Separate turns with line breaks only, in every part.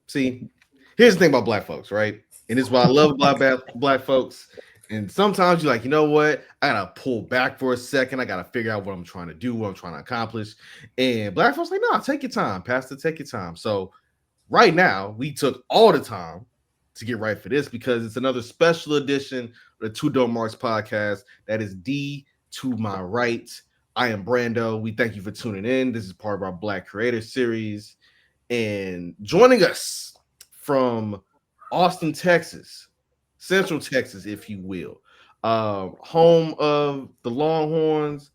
See, here's the thing about black folks, right? And this is why I love black folks. And sometimes you're like, you know what? I gotta pull back for a second. I gotta figure out what I'm trying to do, what I'm trying to accomplish. And black folks like, no, take your time, Pastor, take your time. So right now, we took all the time to get right for this because it's another special edition of the 2DopeMarks podcast. That is D to my right. I am Brando. We thank you for tuning in. This is part of our Black Creator Series. And joining us from Austin, Texas, Central Texas, if you will, home of the Longhorns,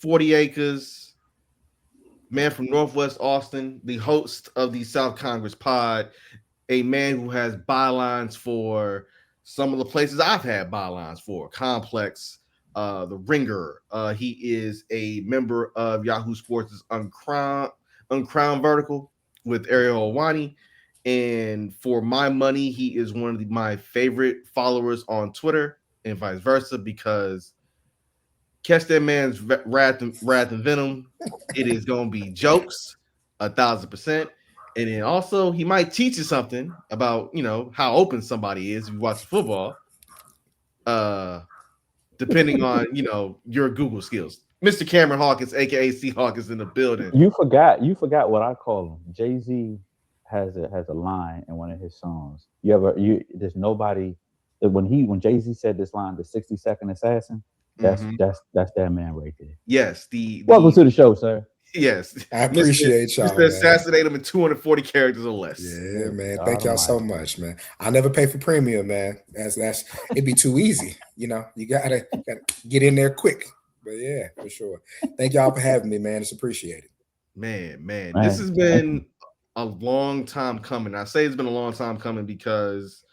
40 acres, man from Northwest Austin, the host of the South Congress Pod, a man who has bylines for some of the places I've had bylines for, Complex, the Ringer. He is a member of Yahoo Sports' Uncrowned Vertical with Ariel Awani. And for my money, he is one of my favorite followers on Twitter and vice versa because catch that man's wrath and venom. It is going to be jokes, 1,000%. And then also he might teach you something about, how open somebody is if you watch football. Depending on, your Google skills. Mr. Cameron Hawkins, aka Seahawk, is in the building.
You forgot what I call him. Jay-Z has a line in one of his songs. There's nobody when Jay-Z said this line, the 60-second assassin, that's that man right there.
Yes,
welcome to the show, sir.
Yes,
I appreciate y'all.
Mr. Assassinate him in 240 characters or less.
Yeah, man. Thank y'all so much, man. I never pay for premium, man. That's it'd be too easy. You gotta get in there quick. But yeah, for sure. Thank y'all for having me, man. It's appreciated.
Man, this has been a long time coming. I say it's been a long time coming because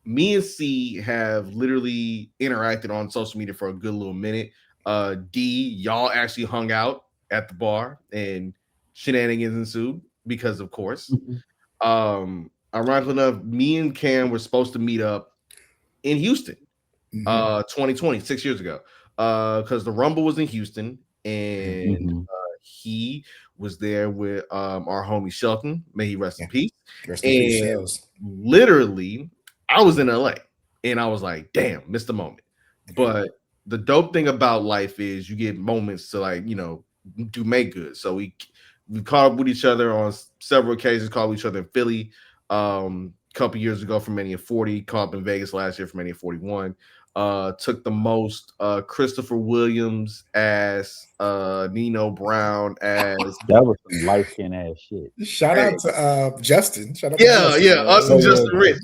me and C have literally interacted on social media for a good little minute. D, y'all actually hung out at the bar and shenanigans ensued because, of course, ironically enough, me and Cam were supposed to meet up in Houston, 2020, 6 years ago, because the Rumble was in Houston and he was there with our homie Shelton. May he rest in peace.
Rest in peace,
literally, I was in LA and I was like, damn, missed the moment. But the dope thing about life is you get moments to do make good. So we caught up with each other on several occasions, caught with each other in Philly a couple years ago for Mania 40, caught up in Vegas last year for Mania 41. Took the most Christopher Williams as Nino Brown as
that was some light skin ass shit.
Shout out to Justin. Shout out
to Justin, us and Justin Rich.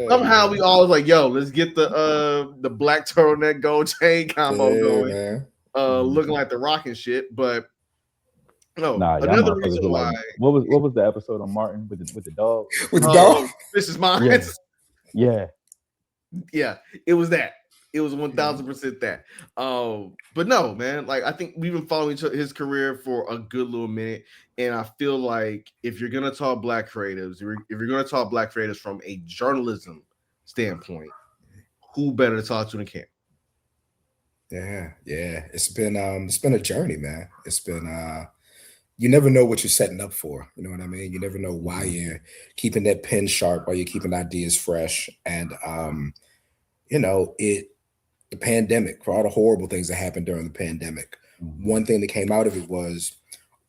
Somehow we always like, yo, let's get the black turtleneck gold chain combo going. Man. Looking like the Rock and shit, but no. Another reason why.
What was the episode on Martin with the dog?
With the dog?
This is mine.
Yeah.
It was that. It was 1,000% that. But no, man. Like I think we've been following his career for a good little minute, and I feel like if you're gonna talk black creatives, if you're gonna talk black creatives from a journalism standpoint, who better to talk to than Cam?
Yeah. It's been a journey, man. It's been you never know what you're setting up for. You know what I mean? You never know why you're keeping that pen sharp, why you're keeping ideas fresh. And the pandemic, for all the horrible things that happened during the pandemic, one thing that came out of it was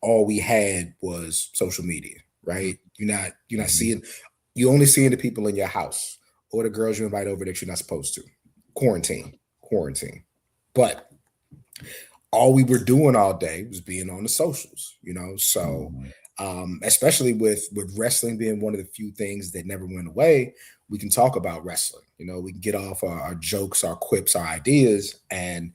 all we had was social media, right? You're not seeing, you're only seeing the people in your house or the girls you invite over that you're not supposed to. Quarantine. But all we were doing all day was being on the socials, So, especially with wrestling being one of the few things that never went away, we can talk about wrestling. We can get off our jokes, our quips, our ideas, and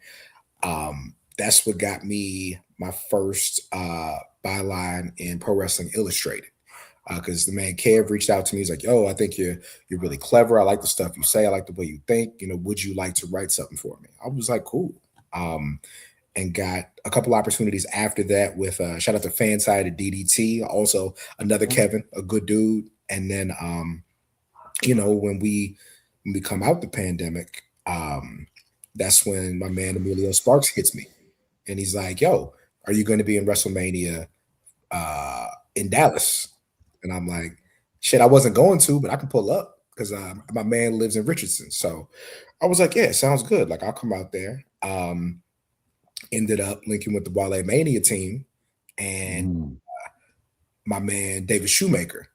that's what got me my first byline in Pro Wrestling Illustrated. Because the man Kev reached out to me. He's like, "Yo, I think you're really clever. I like the stuff you say. I like the way you think. Would you like to write something for me?" I was like, "Cool." And got a couple opportunities after that with shout out to Fanside at DDT, also another Kevin, a good dude. And then when we come out the pandemic, that's when my man Emilio Sparks hits me, and he's like, "Yo, are you going to be in WrestleMania in Dallas?" And I'm like, shit, I wasn't going to, but I can pull up because my man lives in Richardson. So I was like, yeah, sounds good. Like I'll come out there. Ended up linking with the Wale Mania team and my man David Shoemaker.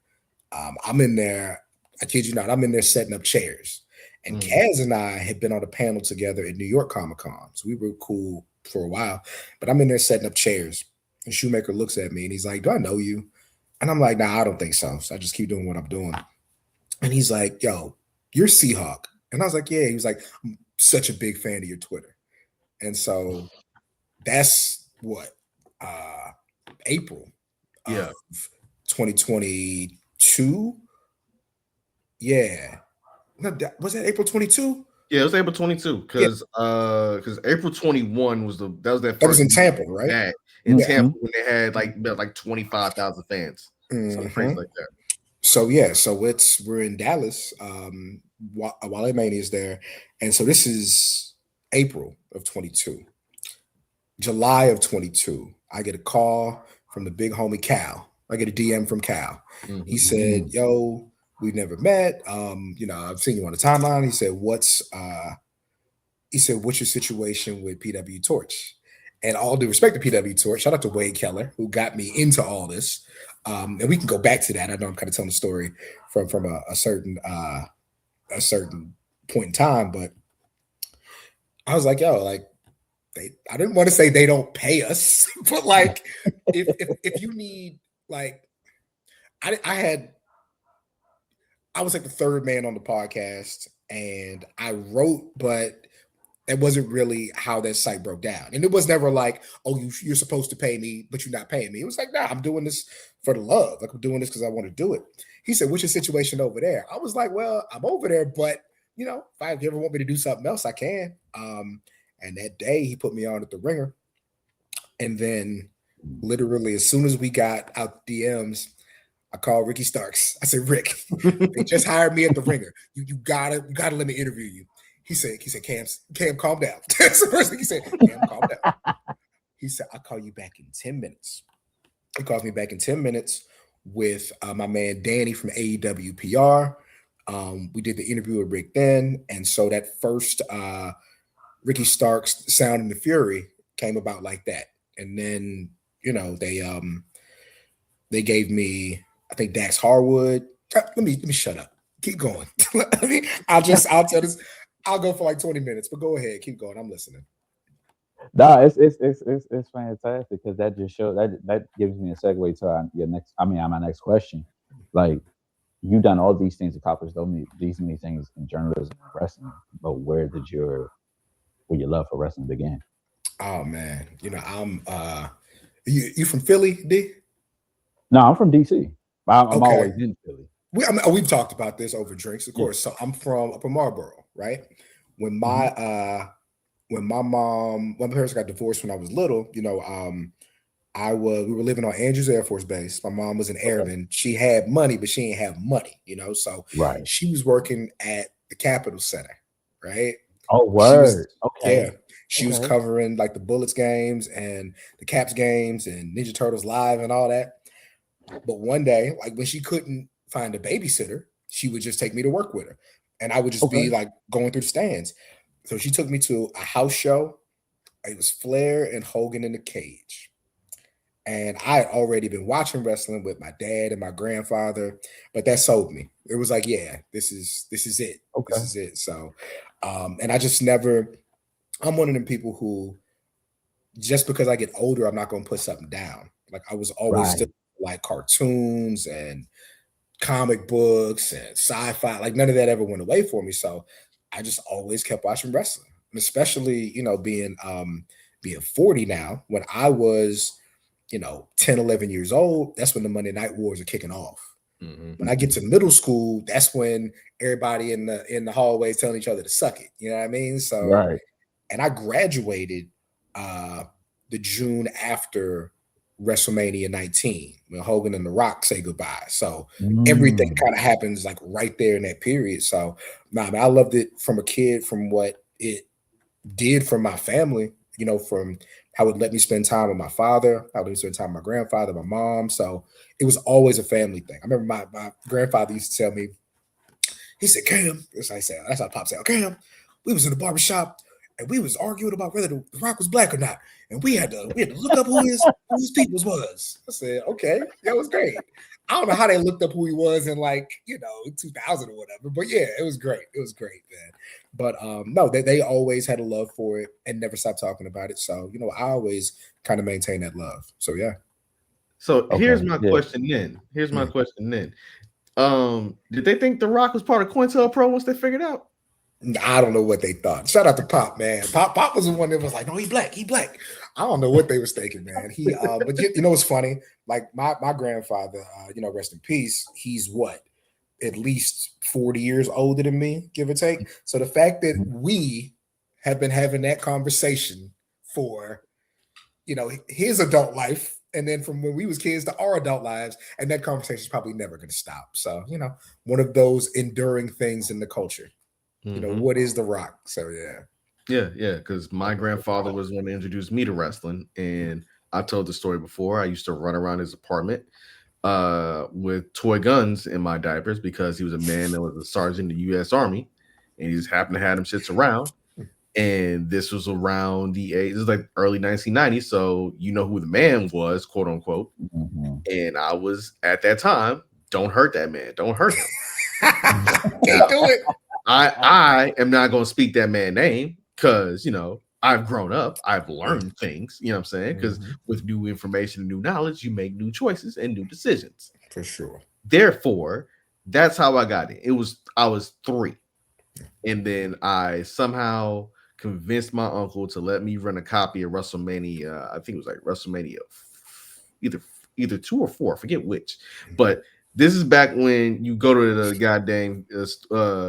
I'm in there. I kid you not. I'm in there setting up chairs. And Kaz and I had been on a panel together at New York Comic Con. So we were cool for a while. But I'm in there setting up chairs. And Shoemaker looks at me and he's like, do I know you? And I'm like, nah, I don't think so. So I just keep doing what I'm doing. And he's like, yo, you're Seahawk. And I was like, yeah. He was like, I'm such a big fan of your Twitter. And so that's what? April of 2022. Yeah. No, was that April 22?
Yeah, it was April 22 because April 21 was that first.
That was in Tampa, right?
Tampa when they had like 25,000 fans, something crazy like that.
So we're in Dallas. Wale Mania is there, and so this is April of 22. July of 22, I get a call from the big homie Cal. I get a DM from Cal. He said, yo, we've never met. I've seen you on the timeline. He said, what's your situation with PW Torch? And all due respect to PW Torch, shout out to Wade Keller, who got me into all this. And we can go back to that. I know I'm kind of telling the story from a certain point in time, but I was like, yo, like, I didn't want to say they don't pay us, but like, if you need, like, I was like the third man on the podcast and I wrote, but it wasn't really how that site broke down. And it was never like, oh, you're supposed to pay me, but you're not paying me. It was like, nah, I'm doing this for the love. Like I'm doing this because I want to do it. He said, what's your situation over there? I was like, well, I'm over there, but if you ever want me to do something else, I can. And that day he put me on at the Ringer. And then literally as soon as we got out DMs, I called Ricky Starks. I said, Rick, they just hired me at the Ringer. You gotta let me interview you. He said, Cam, calm down. That's the first thing he said. Cam, calm down. He said, I'll call you back in 10 minutes. He calls me back in 10 minutes with my man Danny from AEW PR. We did the interview with Rick then. And so that first Ricky Starks, Sound and the Fury came about like that. And then, they gave me, I think, Dax Harwood. Let me shut up. Keep going. I'll tell this. I'll go for like 20 minutes, but go ahead. Keep going. I'm listening.
No, it's fantastic because that just shows that gives me a segue to my next question. Like, you've done all these things, accomplished these many things in journalism and wrestling, but where your love for wrestling began?
Oh man, I'm you from Philly, D?
No, I'm from DC. I'm always in Philly.
We've talked about this over drinks, of course. So I'm from Upper Marlboro, right? When my parents got divorced when I was little, we were living on Andrews Air Force Base. My mom was an airman. She had money, but she didn't have money, so she was working at the Capitol Center, right?
Oh, word.
She was covering like the Bullets games and the Caps games and Ninja Turtles Live and all that. But one day, like when she couldn't find a babysitter, she would just take me to work with her. And I would just be like going through the stands. So she took me to a house show. It was Flair and Hogan in the cage. And I had already been watching wrestling with my dad and my grandfather, but that sold me. It was like, yeah, this is it. Okay. This is it. So, and I just I'm one of them people who, just because I get older, I'm not going to put something down. Like I was always still like cartoons and comic books and sci-fi. Like none of that ever went away for me. So I just always kept watching wrestling, and especially, being 40 now. When I was, 10, 11 years old, that's when the Monday Night Wars are kicking off. Mm-hmm. When I get to middle school, that's when everybody in the hallways telling each other to suck it. You know what I mean? So, and I graduated the June after WrestleMania 19 when Hogan and The Rock say goodbye. So everything kind of happens like right there in that period. So I loved it from a kid, from what it did for my family, from how it let me spend time with my father, how it let me spend time with my grandfather, my mom. So it was always a family thing. I remember my grandfather used to tell me, he said, Cam, that's how Pop said, Cam, we was in the barbershop and we was arguing about whether the Rock was black or not. And we had to look up who his peoples was. I said, okay, that was great. I don't know how they looked up who he was in 2000 or whatever, but yeah, it was great. It was great, man. But no, they always had a love for it and never stopped talking about it. So, I always kind of maintain that love. So yeah.
So here's my question then. Did they think The Rock was part of COINTELPRO once they figured out?
I don't know what they thought. Shout out to Pop, man. Pop was the one that was like, no, he black. I don't know what they was thinking, man. But what's funny? Like my grandfather, rest in peace. He's what, at least 40 years older than me, give or take. So the fact that we have been having that conversation for, his adult life, and then from when we was kids to our adult lives, and that conversation is probably never going to stop. So, one of those enduring things in the culture. What is The Rock? So
yeah, because my grandfather was the one that introduced me to wrestling, and I told the story before. I used to run around his apartment with toy guns in my diapers because he was a man that was a sergeant in the U.S. Army, and he just happened to have them shits around. And this was around this is like early 1990s, so you know who the man was, quote unquote. And I was at that time, don't hurt that man, don't hurt him.
Can't do it.
I am not going to speak that man's name because, I've grown up. I've learned things, you know what I'm saying? Because with new information and new knowledge, you make new choices and new decisions.
For sure.
Therefore, that's how I got it. I was 3. And then I somehow convinced my uncle to let me rent a copy of WrestleMania. I think it was like WrestleMania either 2 or 4, I forget which. But this is back when you go to the goddamn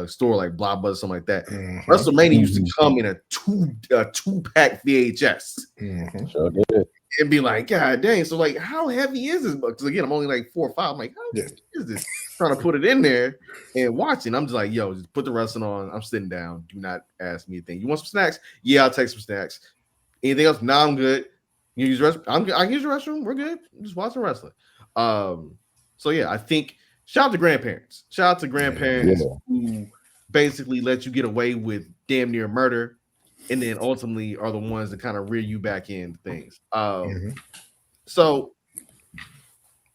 store like Blah Blah, something like that. WrestleMania used to come in a 2-pack VHS.
Sure did.
And be like, God dang. So like, how heavy is this? Because again, I'm only like 4 or 5. I'm like, how is this? Trying to put it in there and watching. I'm just like, yo, just put the wrestling on. I'm sitting down. Do not ask me anything. You want some snacks? Yeah, I'll take some snacks. Anything else? No, I'm good. You use the restroom? I can use the restroom. We're good. I'm just watching wrestling. So yeah, I think shout out to grandparents. Shout out to grandparents who basically let you get away with damn near murder, and then ultimately are the ones that kind of rear you back into things. So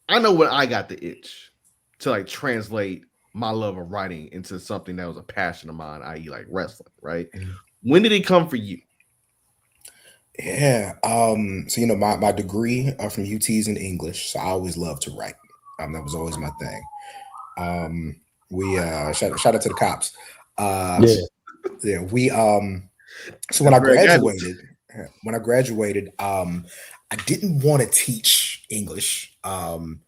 I know when I got the itch to like translate my love of writing into something that was a passion of mine, i.e. like wrestling, right? When did it come for you?
Yeah. So, my degree from UT is in English. So I always loved to write. That was always my thing. We shout out to the cops. We so when I graduated, I didn't want to teach English. So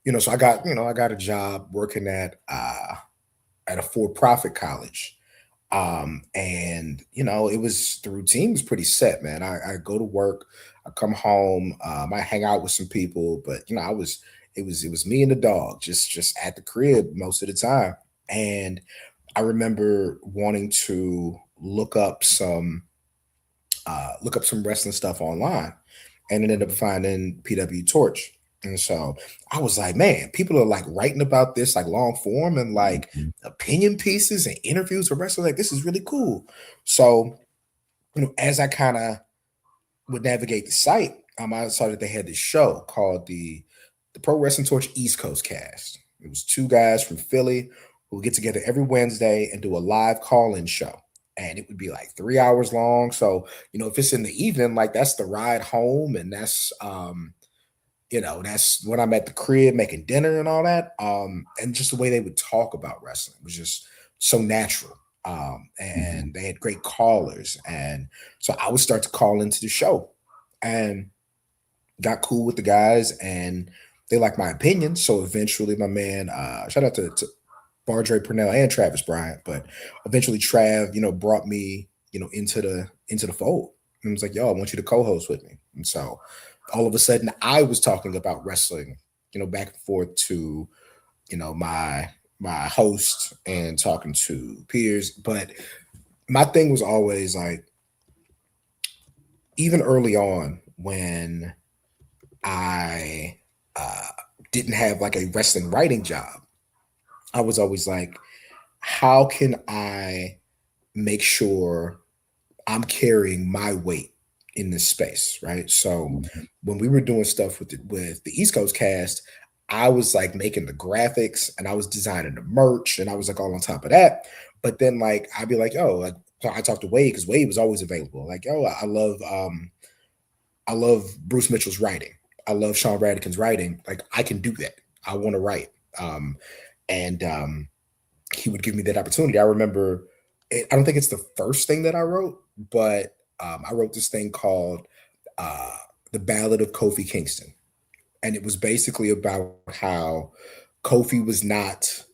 I got a job working at a for-profit college. And it was, the routine was pretty set, man. I go to work, I come home, I hang out with some people, but it was me and the dog just at the crib most of the time. And I remember wanting to look up some wrestling stuff online, and ended up finding PW Torch. And so I was like, man, people are like writing about this like long form and like opinion pieces and interviews with wrestlers. Like, this is really cool. So, as I kind of would navigate the site, I saw that they had this show called the Pro Wrestling Torch East Coast Cast. It was 2 guys from Philly who would get together every Wednesday and do a live call-in show. And it would be like 3 hours long. So, if it's in the evening, like that's the ride home, and that's that's when I'm at the crib making dinner and all that. And just the way they would talk about wrestling was just so natural. And they had great callers. And so I would start to call into the show and got cool with the guys, and they liked my opinion. So eventually my man, shout out to Bardre Purnell and Travis Bryant, but eventually Trav, brought me, into the fold. And was like, yo, I want you to co-host with me. And so all of a sudden I was talking about wrestling, back and forth to, my host and talking to peers. But my thing was always like, even early on when I didn't have like a wrestling writing job, I was always like, how can I make sure I'm carrying my weight in this space, right? So when we were doing stuff with the East Coast cast, I was like making the graphics and I was designing the merch and I was like all on top of that. But then like I'd be like, oh, like I talked to Wade because Wade was always available. Like, oh, I love Bruce Mitchell's writing. I love Sean Radican's writing. Like I can do that. I want to write. And he would give me that opportunity. I remember, I don't think it's the first thing that I wrote, but I wrote this thing called The Ballad of Kofi Kingston. And it was basically about how Kofi was not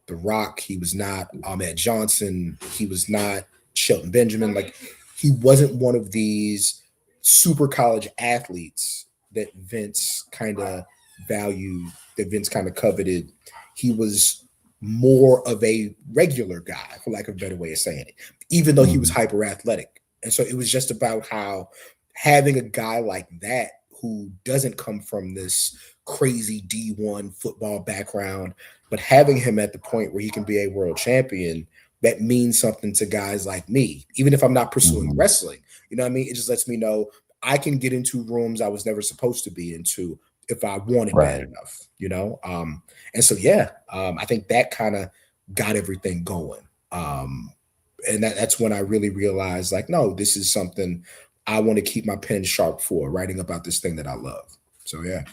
The Rock. He was not Ahmed Johnson. He was not Shelton Benjamin. Like he wasn't one of these super college athletes that Vince kind of valued, that Vince kind of coveted. He was more of a regular guy, for lack of a better way of saying it, even though he was hyper athletic. And so it was just about how having a guy like that who doesn't come from this crazy D1 football background, but having him at the point where he can be a world champion, that means something to guys like me, even if I'm not pursuing wrestling. You know what I mean? It just lets me know I can get into rooms I was never supposed to be into if I want it bad enough, you know? And so, yeah, I think that kind of got everything going. And that's when I really realized, like, no, this is something I want to keep my pen sharp for, writing about this thing that I love. So, yeah.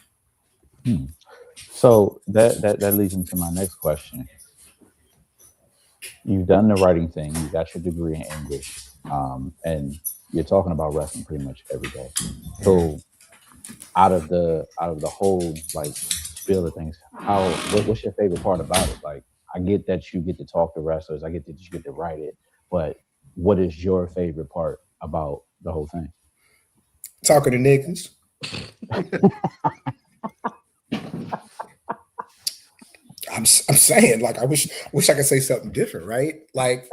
So that leads into my next question. You've done the writing thing, you got your degree in English, and you're talking about wrestling pretty much every day. So out of the whole like spiel of things, what's your favorite part about it? Like, I get that you get to talk to wrestlers, I get that you get to write it, but what is your favorite part about the whole thing?
Talking to niggas. I'm saying, like, I wish I could say something different, right? Like,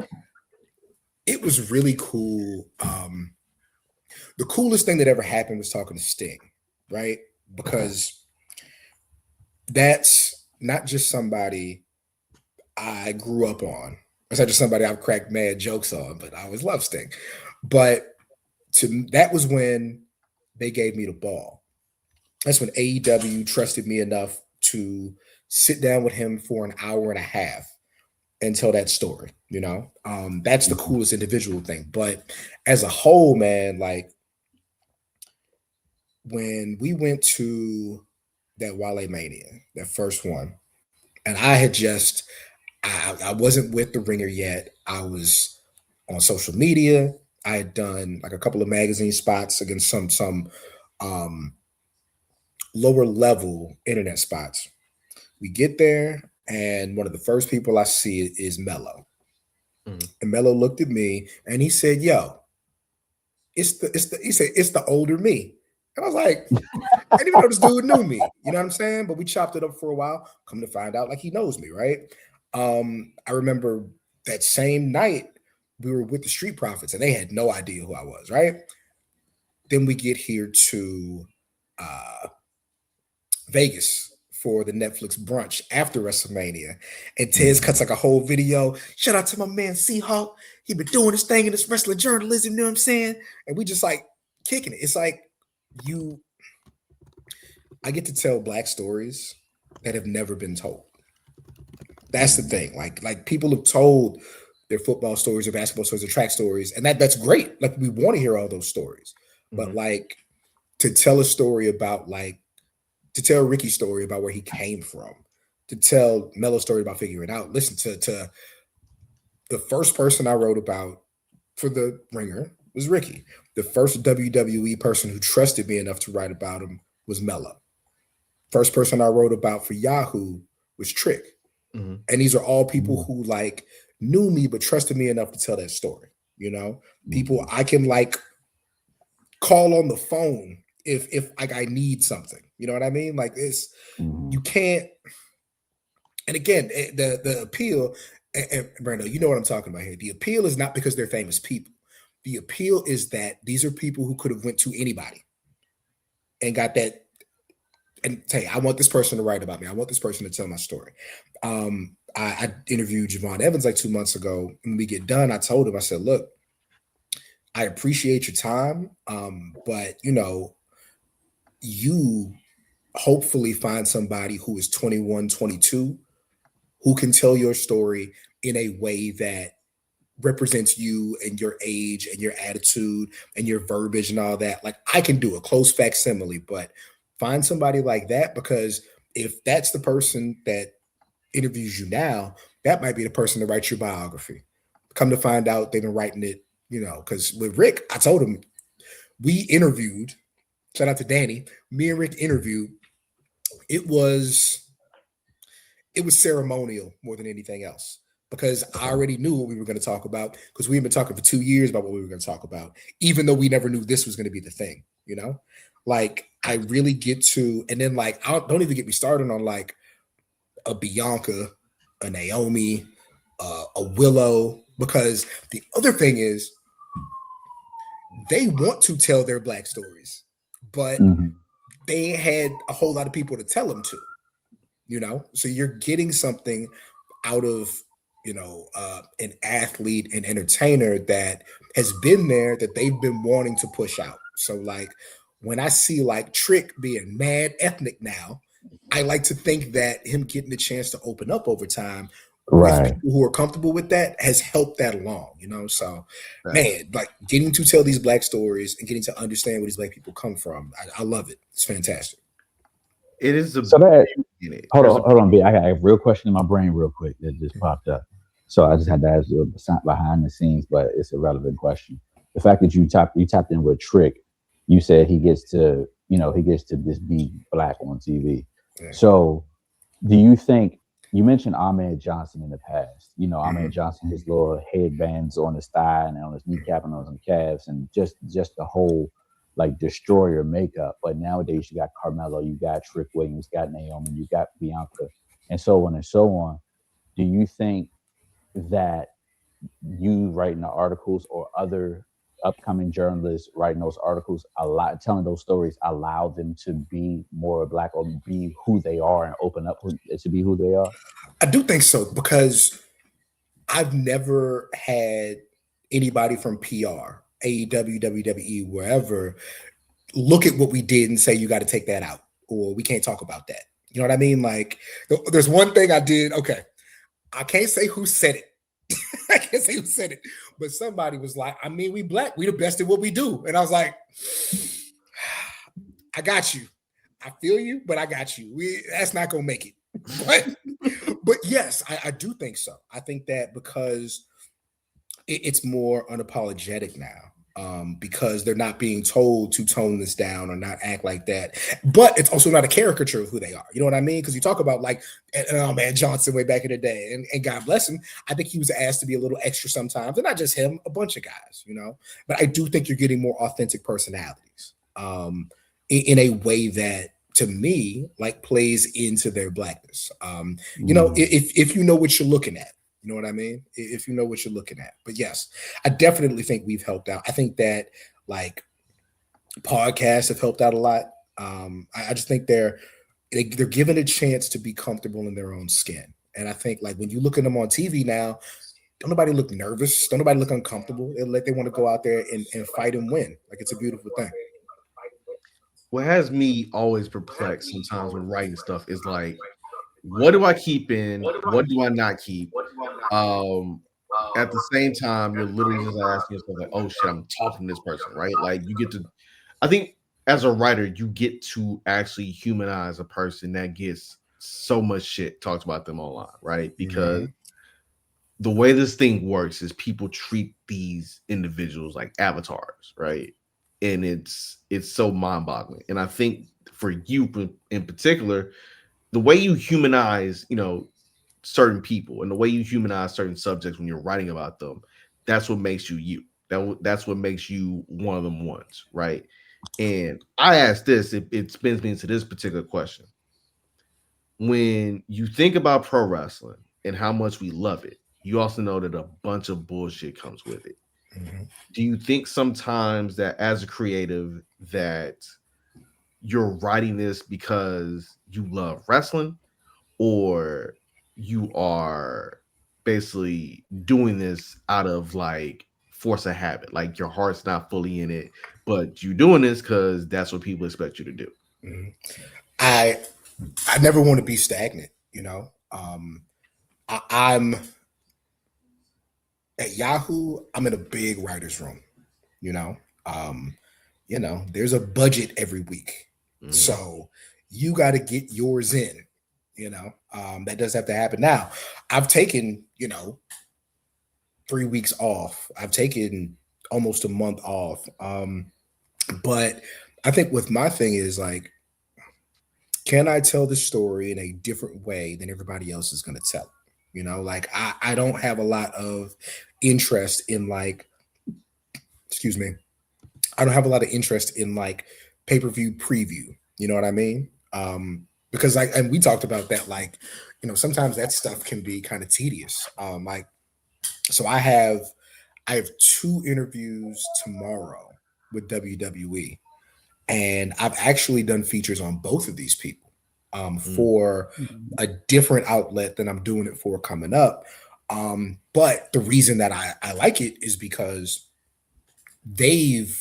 it was really cool. The coolest thing that ever happened was talking to Sting, right? Because that's not just somebody I grew up on. It's not just somebody I've cracked mad jokes on, but I always loved Sting. But that was when they gave me the ball. That's when AEW trusted me enough to sit down with him for an hour and a half and tell that story, you know? That's the coolest individual thing. But as a whole, man, like, when we went to that Wale Mania, that first one, and I had just, I wasn't with the Ringer yet. I was on social media. I had done like a couple of magazine spots against some lower level internet spots. We get there, and one of the first people I see is Mello. And Mello looked at me and he said, "Yo, he said it's the older me." And I was like, I didn't even know this dude knew me. You know what I'm saying? But we chopped it up for a while. Come to find out, like, he knows me, right? I remember that same night we were with the Street Profits and they had no idea who I was, right? Then we get here to Vegas for the Netflix brunch after WrestleMania. And Tez cuts like a whole video. Shout out to my man Seahawk. He been doing his thing in this wrestling journalism, you know what I'm saying? And we just like kicking it. It's like I get to tell Black stories that have never been told. That's the thing. Like people have told their football stories, their basketball stories, their track stories, and that's great. Like, we want to hear all those stories. But like, to tell a story about, like, to tell Ricky's story about where he came from, to tell Melo's story about figuring it out. Listen to the first person I wrote about for the Ringer was Ricky. The first WWE person who trusted me enough to write about him was Melo. First person I wrote about for Yahoo was Trick. And these are all people who like knew me but trusted me enough to tell that story. You know, people I can like call on the phone if like I need something. You know what I mean? Like, it's you can't. And again, the appeal, and Brando, you know what I'm talking about here. The appeal is not because they're famous people. The appeal is that these are people who could have went to anybody and got that and say, I want this person to write about me. I want this person to tell my story. I interviewed Javon Evans like 2 months ago. When we get done, I told him, I said, look, I appreciate your time, but you hopefully find somebody who is 21, 22, who can tell your story in a way that represents you and your age and your attitude and your verbiage and all that. Like, I can do a close facsimile, but find somebody like that, because if that's the person that interviews you now, that might be the person to write your biography. Come to find out, they've been writing it, because with Rick, I told him, we interviewed, shout out to Danny, me and Rick interviewed. It was ceremonial more than anything else, because I already knew what we were going to talk about, because we've been talking for 2 years about what we were going to talk about, even though we never knew this was going to be the thing, like I really get to, and then like, don't even get me started on like a Bianca, a Naomi, a Willow, because the other thing is they want to tell their Black stories, but they had a whole lot of people to tell them to, so you're getting something out of, an athlete and entertainer that has been there, that they've been wanting to push out. So like, when I see like Trick being mad ethnic now, I like to think that him getting the chance to open up over time with people who are comfortable with that has helped that along, So, man, like getting to tell these Black stories and getting to understand where these Black people come from, I love it. It's fantastic.
It is a
hold on, B. I got a real question in my brain real quick that just popped up. So I just had to ask you behind the scenes, but it's a relevant question. The fact that you tapped in with Trick, you said he gets to just be Black on TV. Yeah. So do you think, you mentioned Ahmed Johnson in the past, Ahmed Johnson, his little headbands on his thigh and on his kneecap and on his calves, and just the whole like destroyer makeup. But nowadays you got Carmelo, you got Trick Williams, you got Naomi, you got Bianca, and so on and so on. Do you think that you writing the articles or other upcoming journalists writing those articles, telling those stories, allow them to be more Black or be who they are and open up to be who they are?
I do think so, because I've never had anybody from PR, AEW, WWE, wherever, look at what we did and say, you got to take that out, or we can't talk about that. You know what I mean? Like, there's one thing I did. Okay, I can't say who said it. I can't say who said it, but somebody was like, I mean, we Black, we the best at what we do. And I was like, I got you. I feel you, but I got you. That's not going to make it. But yes, I do think so. I think that because it's more unapologetic now, because they're not being told to tone this down or not act like that. But it's also not a caricature of who they are. You know what I mean? Because you talk about like, man, Johnson way back in the day, and God bless him. I think he was asked to be a little extra sometimes, and not just him, a bunch of guys, But I do think you're getting more authentic personalities in a way that, to me, like plays into their Blackness. If you know what you're looking at. You know what I mean? If you know what you're looking at. But yes, I definitely think we've helped out. I think that like podcasts have helped out a lot. I just think they're given a chance to be comfortable in their own skin. And I think like when you look at them on TV now, don't nobody look nervous. Don't nobody look uncomfortable. They want to go out there and fight and win. Like, it's a beautiful thing.
What has me always perplexed sometimes when writing stuff is like, what do I keep in? What do I not keep? At the same time, you're literally just asking yourself, like, oh shit, I'm talking to this person, right? Like, you get to, I think as a writer, you get to actually humanize a person that gets so much shit talked about them online, right? Because the way this thing works is people treat these individuals like avatars, right? And it's so mind-boggling. And I think for you in particular, the way you humanize, certain people and the way you humanize certain subjects when you're writing about them, that's what makes you you. That's what makes you one of them ones, right? And I ask this, it spins me into this particular question. When you think about pro wrestling and how much we love it, you also know that a bunch of bullshit comes with it. Do you think sometimes that as a creative that you're writing this because you love wrestling, or you are basically doing this out of like force of habit, like your heart's not fully in it, but you doing this because that's what people expect you to do?
I never want to be stagnant, I'm at Yahoo, I'm in a big writer's room, you know. Um, there's a budget every week. So you got to get yours in, that does have to happen. Now, I've taken, 3 weeks off. I've taken almost a month off. But I think with my thing is like, can I tell the story in a different way than everybody else is going to tell? Like I don't have a lot of interest in like, excuse me, I don't have a lot of interest in like pay-per-view preview. You know what I mean? Because and we talked about that, like, sometimes that stuff can be kind of tedious. So I have 2 interviews tomorrow with WWE, and I've actually done features on both of these people for a different outlet than I'm doing it for coming up. But the reason that I like it is because they've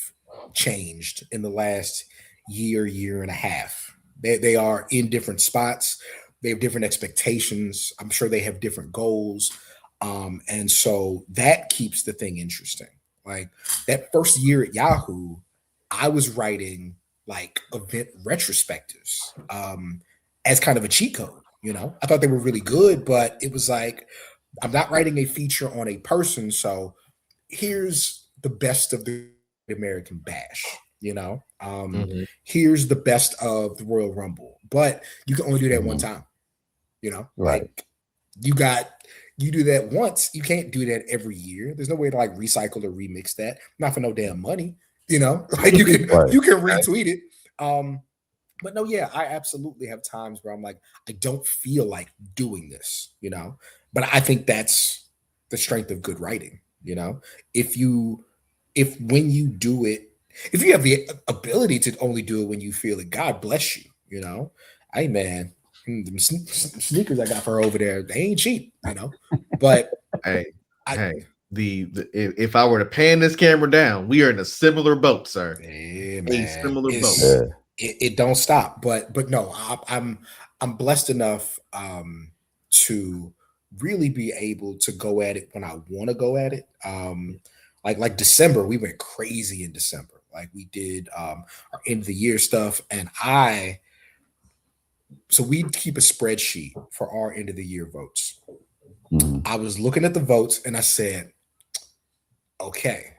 changed in the last year and a half. They are in different spots. They have different expectations. I'm sure they have different goals. And so that keeps the thing interesting. Like that first year at Yahoo, I was writing like event retrospectives as kind of a cheat code. I thought they were really good, but it was like, I'm not writing a feature on a person. So here's the best of the American Bash, here's the best of the Royal Rumble, but you can only do that one time,
right.
Like you do that once, you can't do that every year. There's no way to like recycle or remix that, not for no damn money, like you can you can retweet it. But no, yeah, I absolutely have times where I'm like, I don't feel like doing this, but I think that's the strength of good writing. If when you do it, if you have the ability to only do it when you feel it, God bless you. Hey man, the sneakers I got for her over there, they ain't cheap, But
if I were to pan this camera down, we are in a similar boat, sir.
Yeah,
a similar boat.
It don't stop, but no, I'm blessed enough to really be able to go at it when I want to go at it. Like December, we went crazy in December. Like we did our end of the year stuff, and so we keep a spreadsheet for our end of the year votes. I was looking at the votes and I said, okay,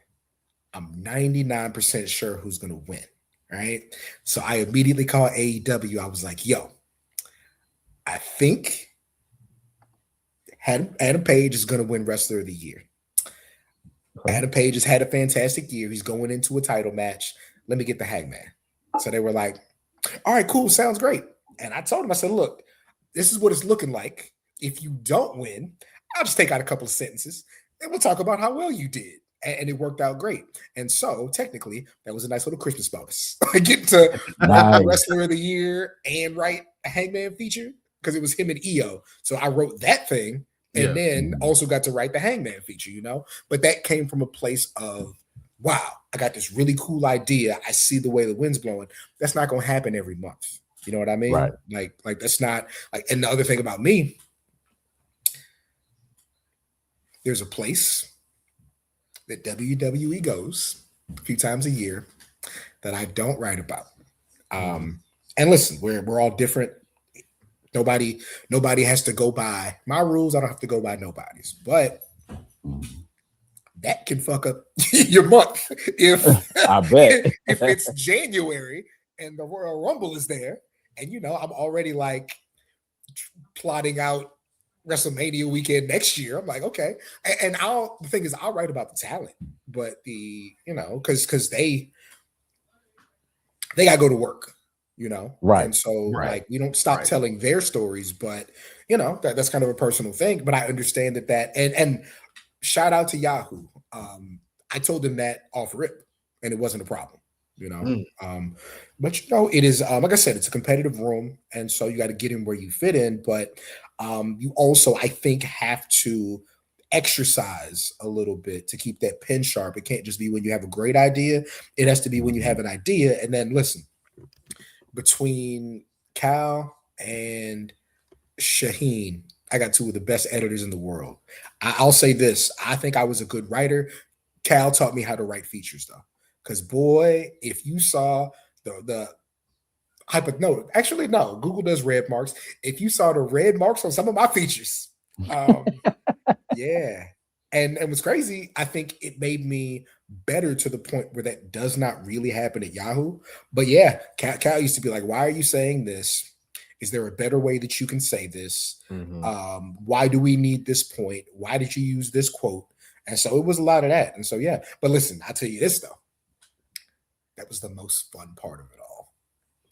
I'm 99% sure who's going to win. Right. So I immediately called AEW. I was like, yo, I think Adam Page is going to win Wrestler of the Year. Adam Page has had a fantastic year. He's going into a title match. Let me get the Hangman. So they were like, all right, cool. Sounds great. And I told him, I said, look, this is what it's looking like. If you don't win, I'll just take out a couple of sentences and we'll talk about how well you did. And it worked out great. And so technically, that was a nice little Christmas bonus. I get to Wrestler of the Year and write a Hangman feature because it was him and EO. So I wrote that thing and then also got to write the Hangman feature, But that came from a place of, wow, I got this really cool idea. I see the way the wind's blowing. That's not going to happen every month. You know what I mean?
Right.
Like that's not like, and the other thing about me, there's a place that WWE goes a few times a year that I don't write about. And listen, we're all different. Nobody has to go by my rules. I don't have to go by nobody's, but that can fuck up your month if
I bet
if it's January and the Royal Rumble is there, and I'm already like plotting out WrestleMania weekend next year. I'm like, okay. And the thing is, I'll write about the talent, but because they got to go to work,
Right.
And so like, we don't stop telling their stories, but that's kind of a personal thing, but I understand that and shout out to Yahoo. I told him that off rip, and it wasn't a problem. But it is like I said, it's a competitive room, and so you got to get in where you fit in. But you also, I think, have to exercise a little bit to keep that pen sharp. It can't just be when you have a great idea. It has to be when you have an idea. And then listen, between Cal and Shaheen, I got two of the best editors in the world. I'll say this. I think I was a good writer. Cal taught me how to write features, though. Because, boy, if you saw no, Google does red marks. If you saw the red marks on some of my features, yeah. And what's crazy, I think it made me better to the point where that does not really happen at Yahoo. But yeah, Cal used to be like, why are you saying this? Is there a better way that you can say this? Why do we need this point? Why did you use this quote? And so it was a lot of that. And so, yeah. But listen, I'll tell you this, though. That was the most fun part of it all.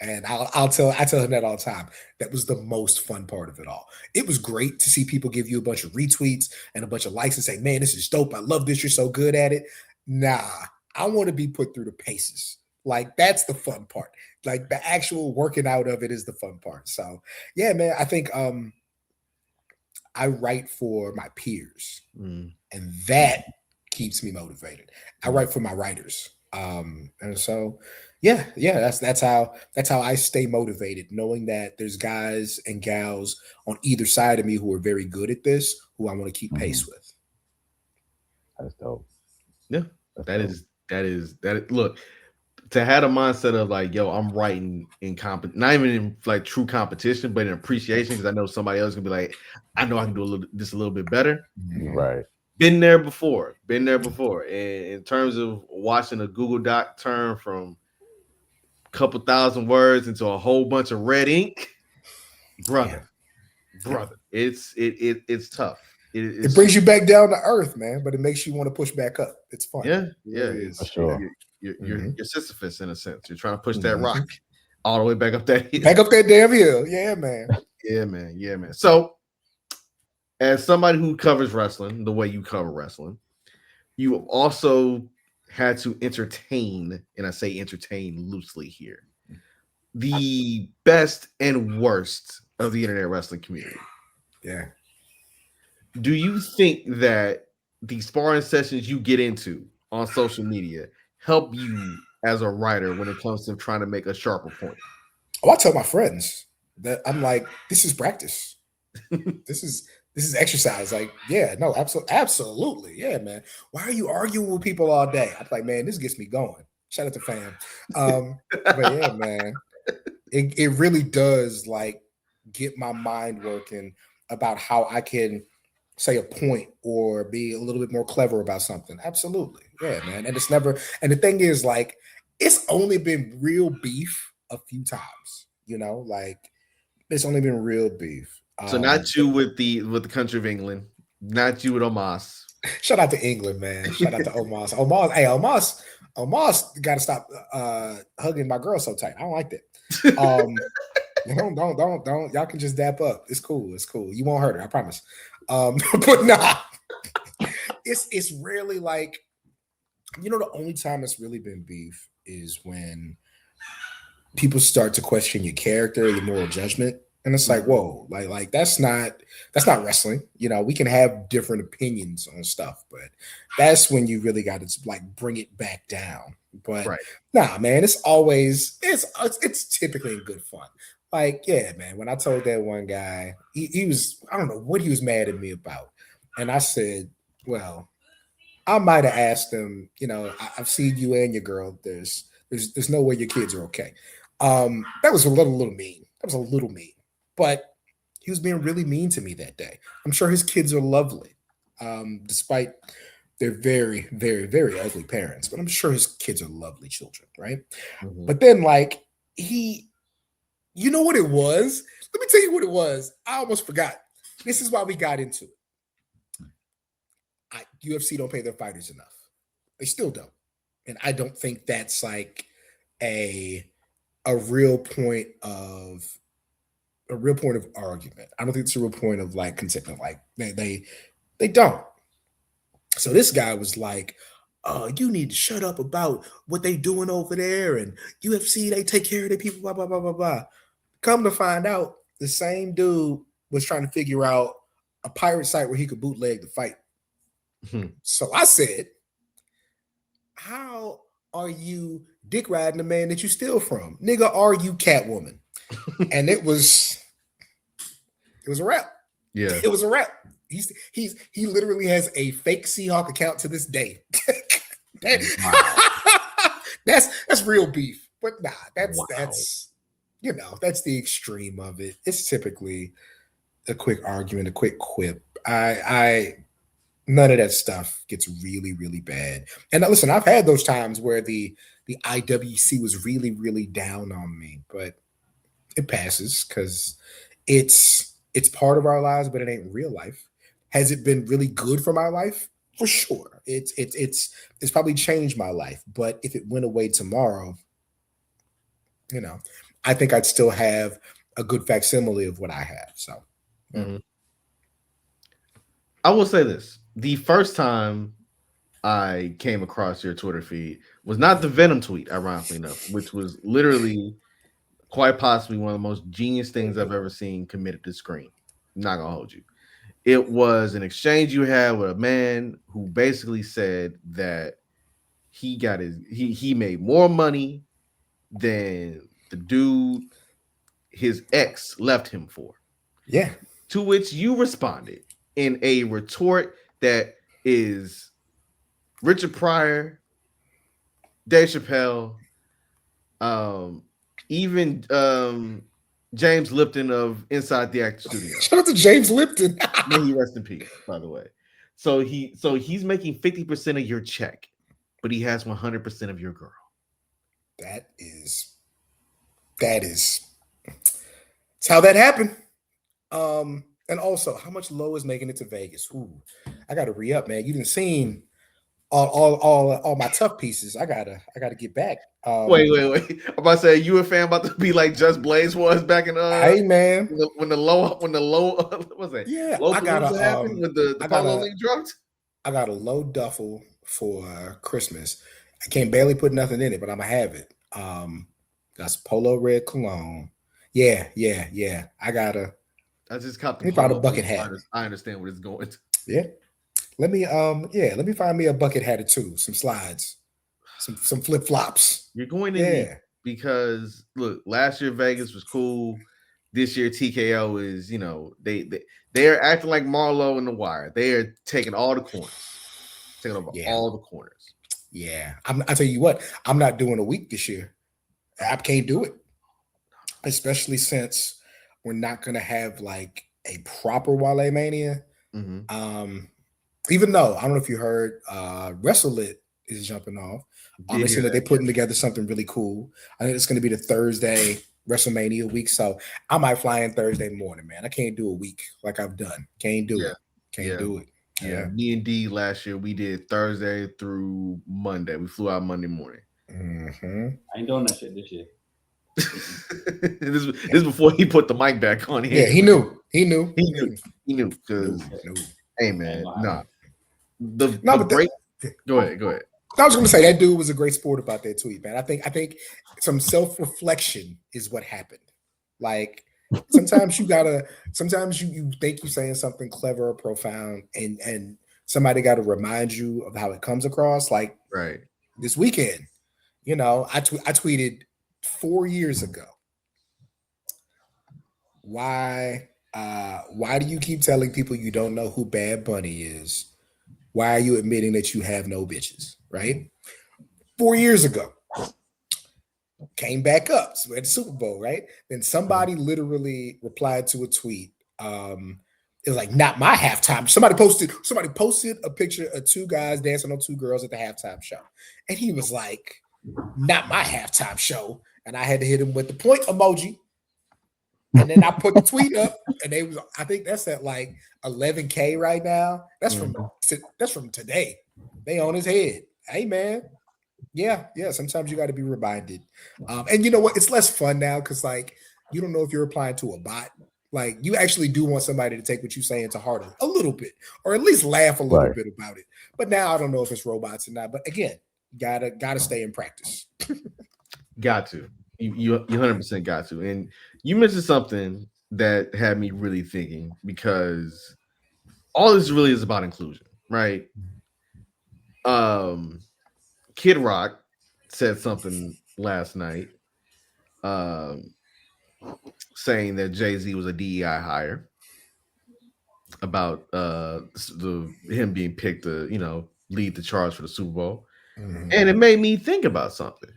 And I tell him that all the time. That was the most fun part of it all. It was great to see people give you a bunch of retweets and a bunch of likes and say, man, this is dope. I love this. You're so good at it. Nah, I want to be put through the paces. Like, that's the fun part. Like, the actual working out of it is the fun part. So, yeah, man, I think I write for my peers. And that keeps me motivated. I write for my writers. And so, yeah, that's how I stay motivated, knowing that there's guys and gals on either side of me who are very good at this, who I want to keep pace with.
That's dope.
Yeah, that is. Look, to have a mindset of like, yo, I'm writing in not even in like true competition, but in appreciation, because I know somebody else can be like, I know I can do this a little bit better.
Right.
Been there before. And in terms of watching a Google Doc turn from a couple thousand words into a whole bunch of red ink, brother, it's tough.
It brings you back down to earth, man, but it makes you want to push back up. It's fun.
Yeah,
really
for
sure.
You're Sisyphus in a sense. You're trying to push that rock all the way back up that hill.
Back up that damn hill. Yeah, man.
Yeah, man. So, as somebody who covers wrestling the way you cover wrestling, you have also had to entertain, and I say entertain loosely here, the best and worst of the internet wrestling community.
Yeah.
Do you think that the sparring sessions you get into on social media help you as a writer when it comes to trying to make a sharper point?
Oh, I tell my friends that I'm like, this is practice. This is exercise. Like, yeah, no, absolutely. Yeah, man. Why are you arguing with people all day? I'm like, man, this gets me going. Shout out to fam. But yeah, man, it really does like get my mind working about how I can say a point or be a little bit more clever about something. Absolutely. Yeah, man. And the thing is, like, it's only been real beef a few times, like it's only been real beef.
So not you with the country of England, not you with Omos.
Shout out to England, man. Shout out to Omos. Omos got to stop hugging my girl so tight. I don't like that. Don't. Y'all can just dap up. It's cool. You won't hurt her, I promise. But nah, it's rarely like, the only time it's really been beef is when people start to question your character, your moral judgment. And it's like, whoa, like that's not wrestling. We can have different opinions on stuff, but that's when you really got to like bring it back down. But nah, man, it's typically in good fun. Like, yeah, man, when I told that one guy, he was, I don't know what he was mad at me about. And I said, well, I might have asked him, I've seen you and your girl. There's no way your kids are okay. That was a little mean. But he was being really mean to me that day. I'm sure his kids are lovely, despite their very, very, very ugly parents. But I'm sure his kids are lovely children, right? Mm-hmm. But then, like, you know what it was? Let me tell you what it was. I almost forgot. This is why we got into it. UFC don't pay their fighters enough. They still don't. And I don't think that's like a real point of argument. I don't think it's a real point of like contentment. Like they don't. So this guy was like, you need to shut up about what they doing over there, and UFC, they take care of their people, blah, blah, blah, blah, blah. Come to find out, the same dude was trying to figure out a pirate site where he could bootleg the fight. So I said, how are you dick riding the man that you steal from? Nigga, are you Catwoman? And it was a wrap.
Yeah.
It was a wrap. He literally has a fake Seahawk account to this day. That's real beef. But nah, that's that's the extreme of it. It's typically a quick argument, a quick quip. I none of that stuff gets really, really bad. And listen, I've had those times where the IWC was really, really down on me, but it passes because it's part of our lives, but it ain't real life. Has it been really good for my life? For sure. It's probably changed my life. But if it went away tomorrow, I think I'd still have a good facsimile of what I have. So
I will say this. The first time I came across your Twitter feed was not the Venom tweet, ironically enough, which was literally quite possibly one of the most genius things I've ever seen committed to screen. I'm not gonna hold you. It was an exchange you had with a man who basically said that he made more money than the dude his ex left him for.
Yeah.
To which you responded in a retort that is Richard Pryor, Dave Chappelle, even James Lipton of Inside the Actor Studio.
Shout out to James Lipton.
May he rest in peace, by the way. So he's making 50% of your check, but he has 100% of your girl.
That's how that happened. And also, how much Low is making it to Vegas? Ooh, I gotta re-up, man. You didn't seen all my tough pieces. I gotta get back.
Wait. I'm about to say, you a fan about to be like Just Blaze was back in
hey man,
when the low what was that?
Yeah,
low
I got
happened when the Polo League dropped.
I got a low duffel for Christmas. I can't barely put nothing in it, but I'm gonna have it. Got some Polo red cologne. Yeah.
I just caught
the bucket hat.
I understand what it's going to.
Yeah. Let me find me a bucket hat or two, some slides, some flip-flops.
You're going to need, because look, last year Vegas was cool. This year TKO is, they're acting like Marlowe in The Wire. They are taking all the corners. Taking over all the corners.
Yeah. I tell you what, I'm not doing a week this year. I can't do it. Especially since we're not gonna have like a proper Wale Mania. Even though I don't know if you heard, WrestleLit is jumping off. They said that they're putting together something really cool. I think it's gonna be the Thursday WrestleMania week, so I might fly in Thursday morning, man. I can't do a week like I've done. Can't do it. Can't do it.
Yeah, me and D last year we did Thursday through Monday. We flew out Monday morning.
I ain't doing that shit this year.
This is before he put the mic back on here.
Yeah, he knew.
Because hey man, nah. Go ahead.
I was gonna say that dude was a great sport about that tweet, man. I think some self-reflection is what happened. Like sometimes you think you're saying something clever or profound, and somebody got to remind you of how it comes across. Like this weekend, I tweeted 4 years ago. Why do you keep telling people you don't know who Bad Bunny is? Why are you admitting that you have no bitches? Right? 4 years ago. Came back up. So at the Super Bowl, right? Then somebody literally replied to a tweet. It was like, not my halftime. Somebody posted a picture of two guys dancing on two girls at the halftime show. And he was like, not my halftime show. And I had to hit him with the point emoji. And then I put the tweet up, and I think that's at like 11K right now. That's from today. They on his head. Hey man. Yeah. Sometimes you got to be reminded. And you know what? It's less fun now because like you don't know if you're replying to a bot Like you actually do want somebody to take what you're saying to heart a little bit, or at least laugh a little bit about it. But now I don't know if it's robots or not. But again, gotta stay in practice.
Got to. You 100% got to. And you mentioned something that had me really thinking, because all this really is about inclusion, right? Kid Rock said something last night, saying that Jay-Z was a DEI hire, about him being picked to lead the charge for the Super Bowl. And it made me think about something.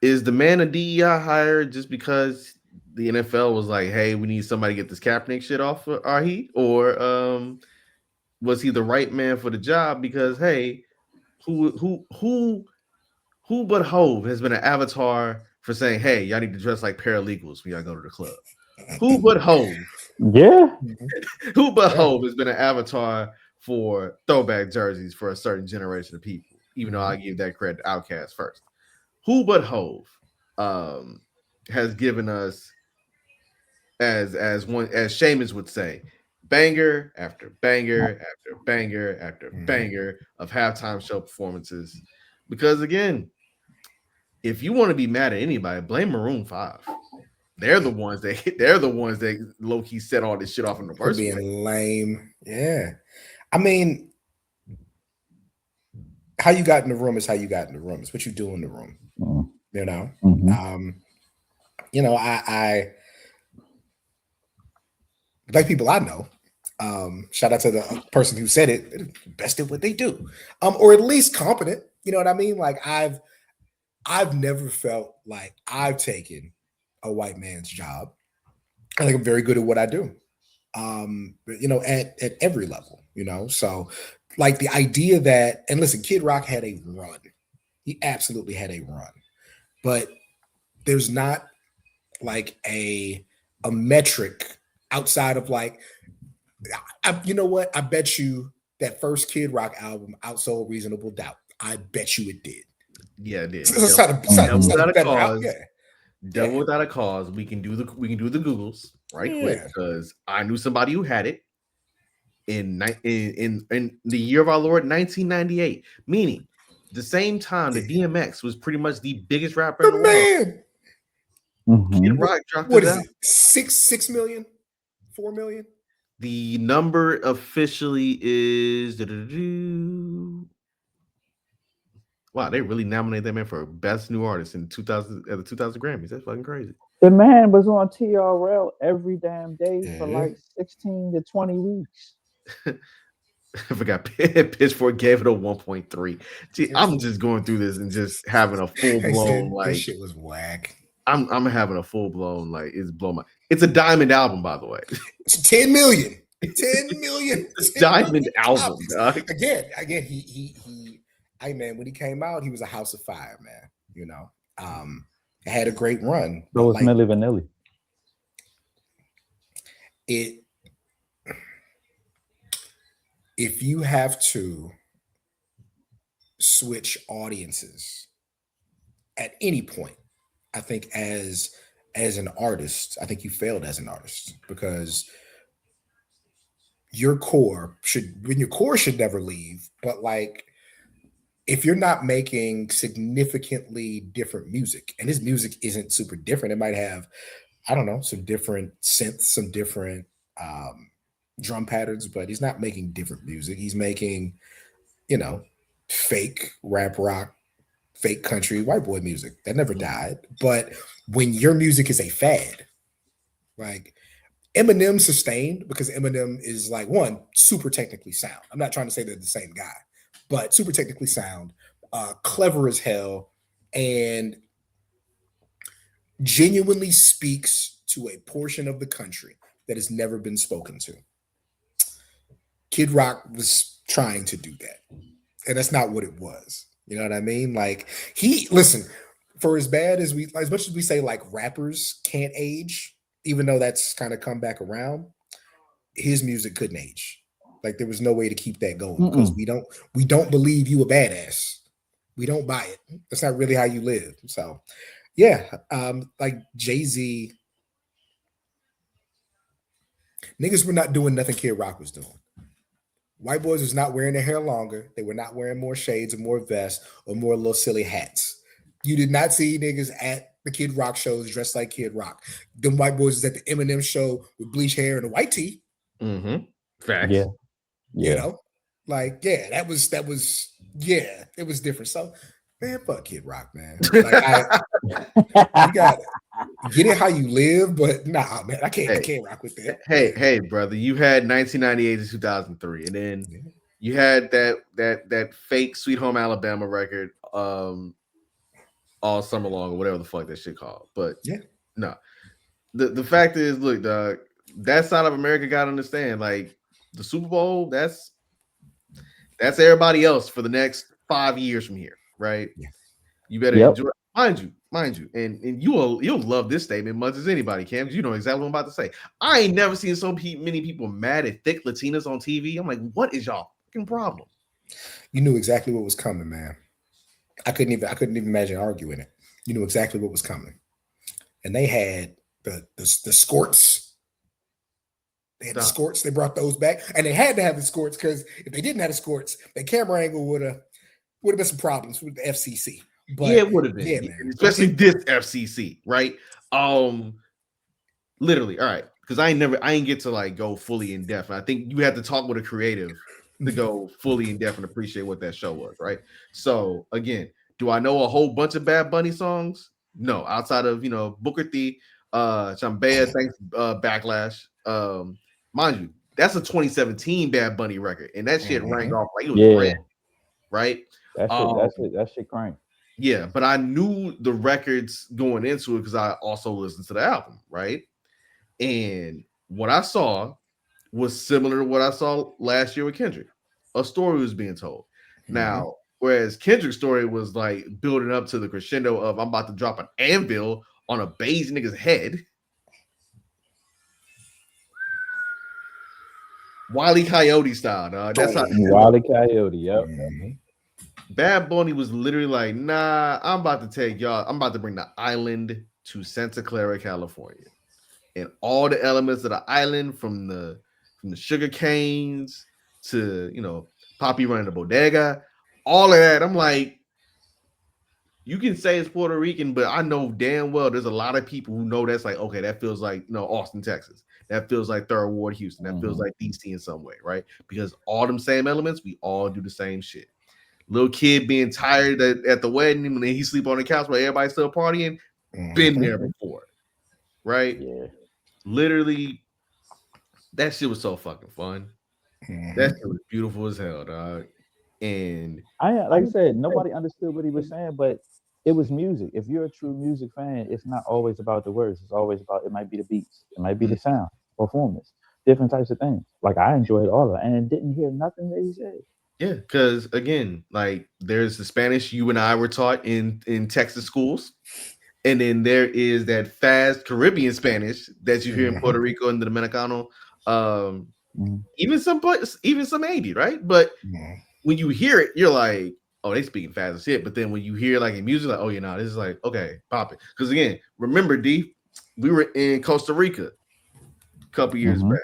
Is the man a DEI hire just because the NFL was like, hey, we need somebody to get this Kaepernick shit off our heat? Or was he the right man for the job because, hey, who but Hove has been an avatar for saying, hey, y'all need to dress like paralegals when y'all go to the club? Who but Hove?
Yeah.
Who but Hove has been an avatar for throwback jerseys for a certain generation of people, even though I give that credit to Outkast first. Who but Hove has given us, as Seamus would say, banger after banger after banger after banger of halftime show performances? Because again, if you want to be mad at anybody, blame Maroon 5. They're the ones that low key set all this shit off in the first place.
Being lame, yeah. I mean, how you got in the room is how you got in the room. It's what you do in the room. You know, I like people I know. Shout out to the person who said it. Best at what they do, or at least competent. You know what I mean? Like I've never felt like I've taken a white man's job. I think I'm very good at what I do. But at every level. So like the idea that, and listen, Kid Rock had a run. He absolutely had a run. But there's not like a metric outside of like, you know what? I bet you that first Kid Rock album outsold Reasonable Doubt. I bet you it did.
Yeah, it did.
Devil
Without a Cause. We can do the Googles right quick, because I knew somebody who had it in the year of our Lord 1998, meaning the same time that DMX was pretty much the biggest rapper in the world. Kid Rock dropped
what is it? 6 million? 4 million?
The number officially is wow, they really nominated that man for Best New Artist in 2000 at the 2000 Grammys. That's fucking crazy.
The man was on TRL every damn day for like 16 to 20 weeks.
I forgot Pitchfork gave it a 1.3. See, I'm just going through this and just having a full blown like
this shit was whack.
I'm having a full blown like it's a diamond album, by the way.
It's 10 million. 10 million.
Diamond album.
Again, he hey man, when he came out, he was a house of fire, man. It had a great run.
So was Milli Vanilli.
If you have to switch audiences at any point, I think as an artist, I think you failed as an artist, because your core should never leave. But like, if you're not making significantly different music, and his music isn't super different, it might have, I don't know, some different synths, some different drum patterns, but he's not making different music. He's making, fake rap rock, fake country, white boy music that never died. But when your music is a fad, like Eminem sustained, because Eminem is like, one, super technically sound. I'm not trying to say they're the same guy, but super technically sound, clever as hell, and genuinely speaks to a portion of the country that has never been spoken to. Kid Rock was trying to do that, and that's not what it was. You know what I mean? Like, listen, for as much as we say like rappers can't age, even though that's kind of come back around, his music couldn't age. Like, there was no way to keep that going, because we don't believe you a badass. We don't buy it. That's not really how you live. So yeah, like Jay-Z, Niggas were not doing nothing Kid Rock was doing. White boys was not wearing their hair longer. They were not wearing more shades or more vests or more little silly hats. You did not see niggas at the Kid Rock shows dressed like Kid Rock. Them white boys is at the Eminem show with bleach hair and a white tee.
Mm-hmm. Facts.
Yeah.
You know, like, yeah, that was, yeah, it was different. So, man, fuck Kid Rock, man. Like, you got it. Get it how you live, but nah, man, I can't rock with that.
Hey, brother, you had 1998 to 2003, and then you had that fake Sweet Home Alabama record, all summer long or whatever the fuck that shit called. But no, the fact is, look, dog, that side of America got to understand, like the Super Bowl, that's everybody else for the next 5 years from here, right?
Yeah.
You better enjoy. Mind you, and you'll love this statement much as anybody can, because you know exactly what I'm about to say. I ain't never seen so many people mad at thick Latinas on TV. I'm like, what is y'all fucking problem?
You knew exactly what was coming, man. I couldn't even imagine arguing it. You knew exactly what was coming, and they had the skirts. They had the skirts. They brought those back, and they had to have the skirts because if they didn't have the skirts, the camera angle would have been some problems with the FCC. But
yeah, it would have been, man. Especially this FCC, right? Literally, all right, because I ain't get to like go fully in depth. I think you had to talk with a creative to go fully in depth and appreciate what that show was, right? So again, do I know a whole bunch of Bad Bunny songs? No, outside of Booker T, Chambea, thanks, Backlash. Mind you, that's a 2017 Bad Bunny record, and that shit rang off like it was red, right?
That shit crank.
Yeah, but I knew the records going into it because I also listened to the album, right? And what I saw was similar to what I saw last year with Kendrick. A story was being told. Now, whereas Kendrick's story was like building up to the crescendo of I'm about to drop an anvil on a beige nigga's head. Wile E. Coyote style, dog. That's how
Wile E. Coyote, yep.
Bad Bunny was literally like, nah, I'm about to bring the island to Santa Clara, California. And all the elements of the island, from the sugar canes to Poppy running the bodega, all of that. I'm like, you can say it's Puerto Rican, but I know damn well there's a lot of people who know that's like, okay, that feels like Austin, Texas. That feels like Third Ward, Houston. That feels like DC in some way, right? Because all them same elements, we all do the same shit. Little kid being tired at the wedding and then he sleep on the couch while everybody's still partying. Been there before, right?
Yeah.
Literally, that shit was so fucking fun. That shit was beautiful as hell, dog. And
like I said, nobody understood what he was saying, but it was music. If you're a true music fan, it's not always about the words. It's always about, it might be the beats, it might be the sound, performance, different types of things. Like I enjoyed all of it and didn't hear nothing that he said.
Yeah, because again, like there's the Spanish you and I were taught in Texas schools, and then there is that fast Caribbean Spanish that you hear in Puerto Rico and the Dominicano, even some 80, right? But when you hear it, you're like, oh, they speaking fast as shit. But then when you hear like in music, like, oh, this is like, okay, pop it. Because again, remember, D, we were in Costa Rica a couple years back.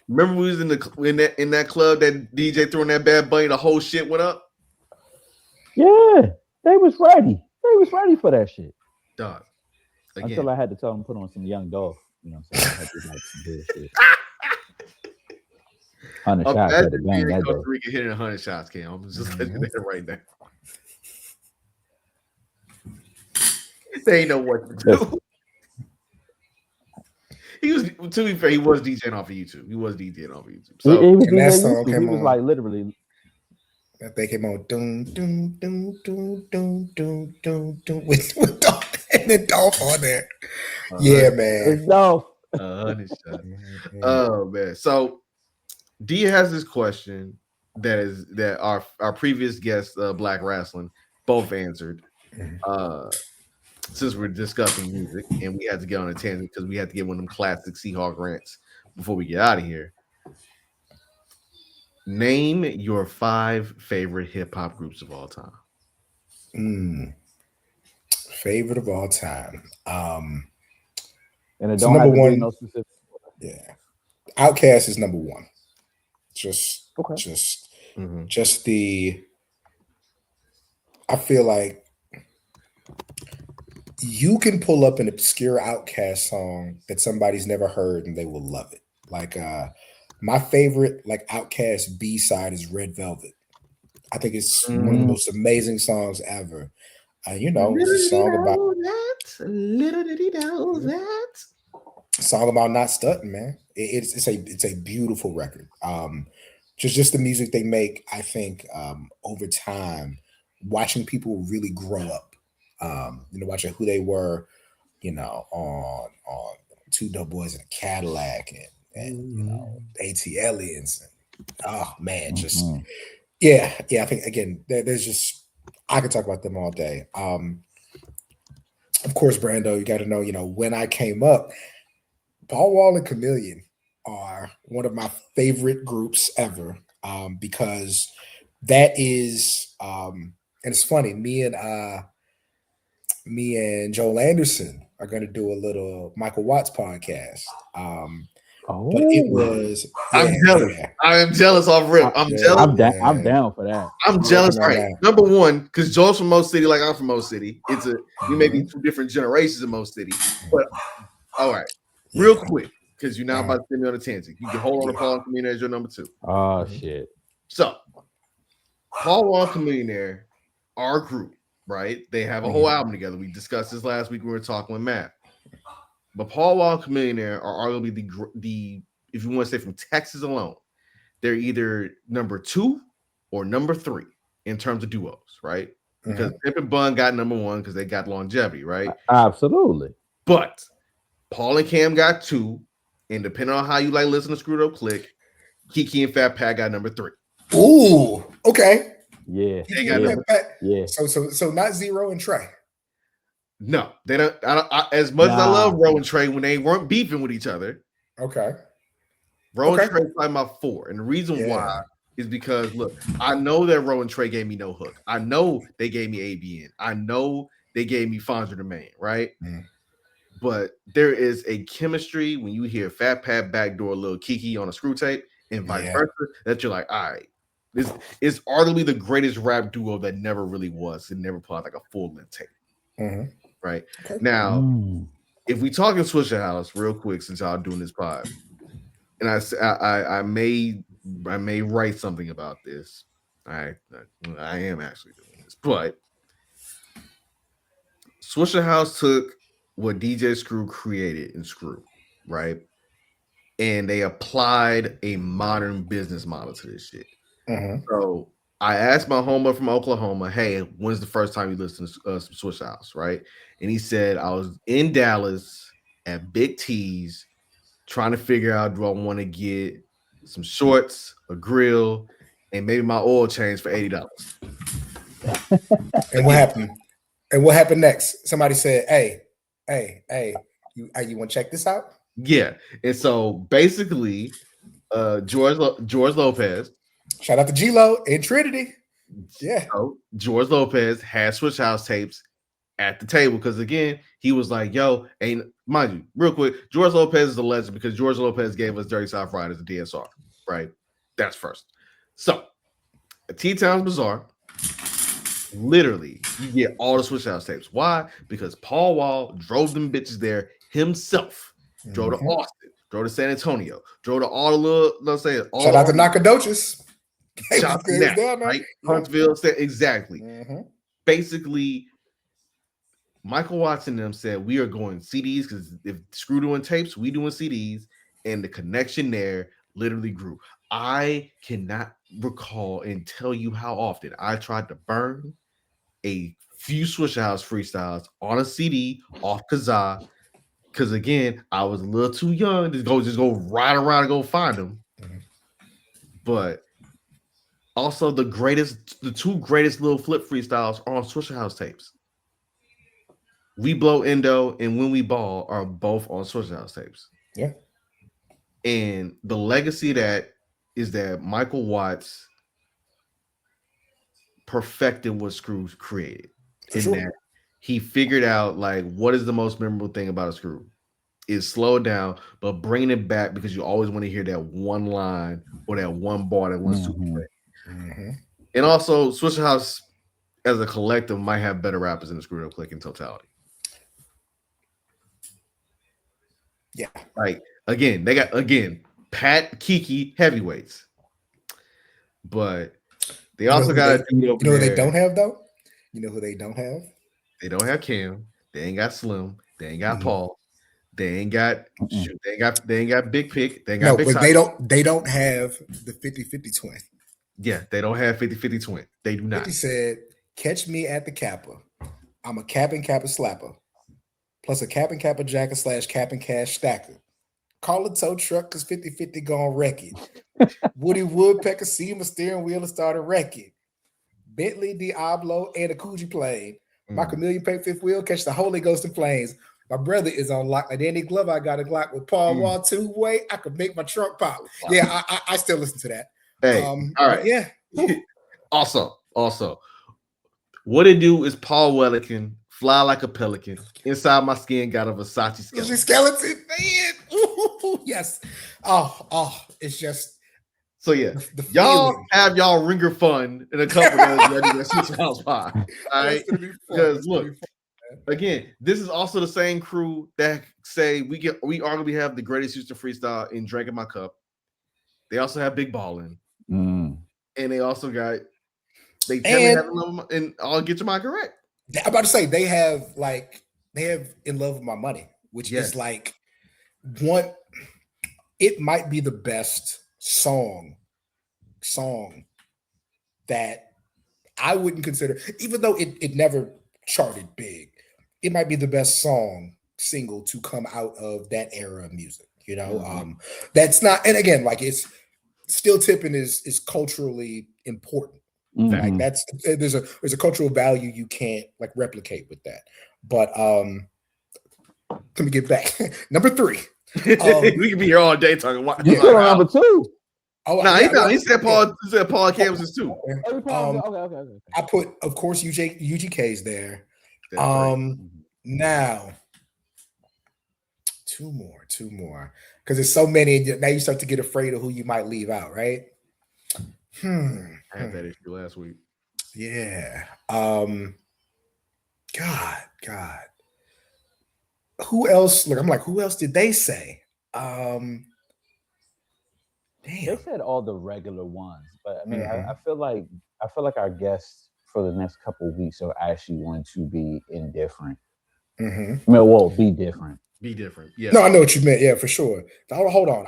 Remember we was in that club that DJ threw in that Bad Bunny, the whole shit went up?
Yeah, they was ready. They was ready for that shit.
Dog. Again.
Until I had to tell them to put on some Young Dolph. You know what I'm saying? I had to like some bullshit. 100 shots at the game that
Costa
day.
Rica hitting 100 shots, Cam. I'm just letting you know right now. They ain't know what to do. He was, to be fair, he was DJing off of YouTube. So
he was,
that song came
he was
on.
like literally.
That thing came on. Doom, doom, doom, doom, doom, doom, doom, doom, with Dolph and then Dolph on there. Yeah, man.
It's Dolph.
100 shots. Oh man. So D has this question that our previous guest, Black Wrestling, both answered. Since we're discussing music and we had to get on a tangent because we had to get one of them classic Seahawk rants before we get out of here. Name your 5 favorite hip-hop groups of all time.
Favorite of all time.
And it don't have to be no specific.
Yeah. Outkast is number one. Just
Mhm.
I feel like you can pull up an obscure Outkast song that somebody's never heard and they will love it. Like my favorite like Outkast B-side is Red Velvet. I think it's one of the most amazing songs ever. It's a song about not stunting, man. It's a beautiful record. Just the music they make, I think, over time, watching people really grow up. Watching who they were, on Two Dope Boys in a Cadillac and AT Aliens. And, oh man, just yeah. I think again, there's just I could talk about them all day. Of course, Brando, you got to know, when I came up, Paul Wall and Chameleon are one of my favorite groups ever, because that is, and it's funny. Me and Joel Anderson are going to do a little Michael Watts podcast. But it was.
I'm jealous.
Yeah.
I am jealous off rip. I'm jealous.
I'm down for that.
I'm jealous. Right. Number one, because Joel's from Mo City, like I'm from Mo City. We may be two different generations of Mo City, but all right. Real quick, because you're now about to send me on a tangent. You can hold on to Paul and Chameleon as your number two.
Oh shit.
So Paul Wall and Chameleon, our group, right? They have a whole album together. We discussed this last week. We were talking with Matt. But Paul Wall and Chameleon are arguably the if you want to say from Texas alone, they're either number 2 or number 3 in terms of duos, right? Because Pimp and Bun got number 1 because they got longevity, right?
Absolutely.
But Paul and Cam got 2, and depending on how you like listen to Screwed Up Click, Kiki and Fat Pat got number 3.
Ooh, okay.
Yeah.
They got number
3.
So not Zero and Trey.
No, they don't. As much as I love Ro and Trey when they weren't beefing with each other.
Okay.
Ro and Trey probably my 4, and the reason why is because look, I know that Ro and Trey gave me No Hook. I know they gave me ABN. I know they gave me Fondra the Man, right? But there is a chemistry when you hear Fat Pat backdoor Lil Kiki on a screw tape and vice versa that you're like, all right, this is arguably the greatest rap duo that never really was and never put out like a full length tape. Right now, if we talk in Swisher House real quick, since y'all doing this pod, and I may write something about this. I am actually doing this, but Swisher House took what DJ Screw created in Screw, right, and they applied a modern business model to this shit. So I asked my homie from Oklahoma, hey, when's the first time you listened to some Swish House, right? And he said, I was in Dallas at Big T's trying to figure out, do I want to get some shorts, a grill, and maybe my oil change for $80.
And what happened? And what happened next? Somebody said, hey, you want to check this out?
Yeah. And so basically, George Lopez.
Shout out to G-Lo and Trinity. Yeah.
So George Lopez had Switch House tapes at the table because, again, he was like, yo, mind you, real quick, George Lopez is a legend because George Lopez gave us Dirty South Riders and DSR, right? That's first. So at T-Town's Bazaar, literally, you get all the Switch House tapes. Why? Because Paul Wall drove them bitches there himself. Drove to Austin, drove to San Antonio, drove to all the little, let's say, all
shout out to Nacogdoches.
Shout down, right? Huntsville, exactly. Basically, Michael Watts and them said, we are going CDs because if Screw doing tapes, we doing CDs, and the connection there literally grew. I cannot recall and tell you how often I tried to burn a few Swish House freestyles on a CD off Kazaa, because again, I was a little too young to just go ride around and go find them. But also the two greatest little flip freestyles are on Swisher House tapes. We Blow Endo and When We Ball are both on Swisher House tapes.
Yeah.
And the legacy that is that Michael Watts perfected what Screw created. That he figured out like what is the most memorable thing about a Screw. is slow down, but bringing it back because you always want to hear that one line or that one bar, that one super play. And also, Swisher House as a collective might have better rappers than the Screwed Up Click in totality.
Yeah.
Like, again, they got, Pat, Kiki, heavyweights. But they also got a dude over
You know who
there.
they don't have, though? You know who they don't have?
They don't have Cam. They ain't got Slim. They ain't got Paul. They ain't got shoot. They ain't got Big Pick. They ain't got Big
but
Ty.
they don't have the 50-50 twin.
Yeah, they don't have 50-50 twin. They do not.
50 said, catch me at the Kappa. I'm a Cap and Kappa slapper. Plus a Cap and Kappa jacker / Cap and Cash stacker. Call a tow truck because 50-50 gonna wreck it. Woody Woodpecker see my steering wheel and started wrecking. Bentley Diablo and a Coogee plane. My chameleon paint fifth wheel catch the Holy Ghost in flames. My brother is on lock. Like Danny Glover, I got a Glock with Paul Wall two-way. I could make my trunk pop. Yeah, I still listen to that.
Hey, all right.
Yeah.
Also, what it do is Paul Wellican, fly like a pelican. Inside my skin got a Versace
skeleton. Man. Ooh, yes. Oh, it's just.
So yeah, y'all have y'all ringer fun in a couple of those Switch House Pie. All right, because look, again, this is also the same crew that say we arguably have the greatest Houston freestyle in Drinking My Cup. They also have Big Ballin', and they also got and I'll get your mind correct.
I'm about to say they have In Love With My Money, which is like one. It might be the best song that I wouldn't consider, even though it never charted big, it might be the best single to come out of that era of music. You know, that's not, and again, like it's still tipping is culturally important. Like there's a cultural value you can't like replicate with that. But let me get back. Number 3.
We can be here all day talking.
You still on number 2?
Oh,
no, he said Paul. He said Paul Camps too.
Okay. I put, of course, UGK's there. Now 2 more, because there's so many. Now you start to get afraid of who you might leave out, right?
I had that issue last week.
Yeah. God. Who else? Look, I'm like, who else did they say? Damn.
They said all the regular ones, but I mean, I feel like our guests for the next couple of weeks are actually going to be indifferent. I mean, well, be different.
Be different. Yeah.
No, I know what you meant. Yeah, for sure. Hold on.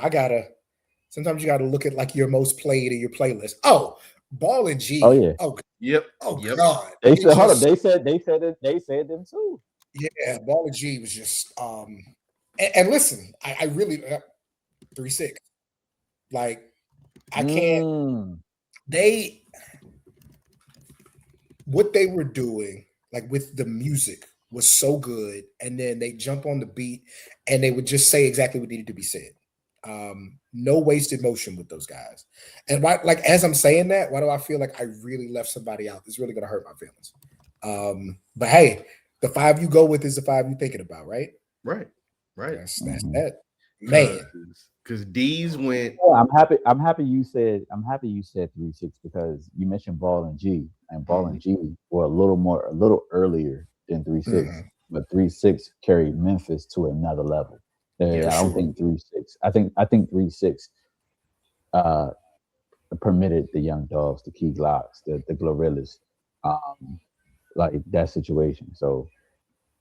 Sometimes you gotta look at like your most played in your playlist. Oh, Ball and G.
Oh yeah.
Oh,
yep.
Oh
yep.
God.
They said, hold up. They said them too.
Yeah, Ball and G was just and listen, I really 3-6. Like I can't. What they were doing, like with the music, was so good, and then they jump on the beat and they would just say exactly what needed to be said. No wasted motion with those guys. And why, like as I'm saying that, why do I feel like I really left somebody out? It's really gonna hurt my feelings. But hey, the 5 you go with is the 5 you're thinking about, right?
Right.
That's that. Man.
Because D's went.
Oh, I'm happy you said 3-6 because you mentioned Ball and G, and Ball and G were a little earlier than 3-6, but 3-6 carried Memphis to another level. I don't think 3-6. I think 3-6 permitted the Young Dogs, the Key Glocks, the Glorillaz, like that situation. So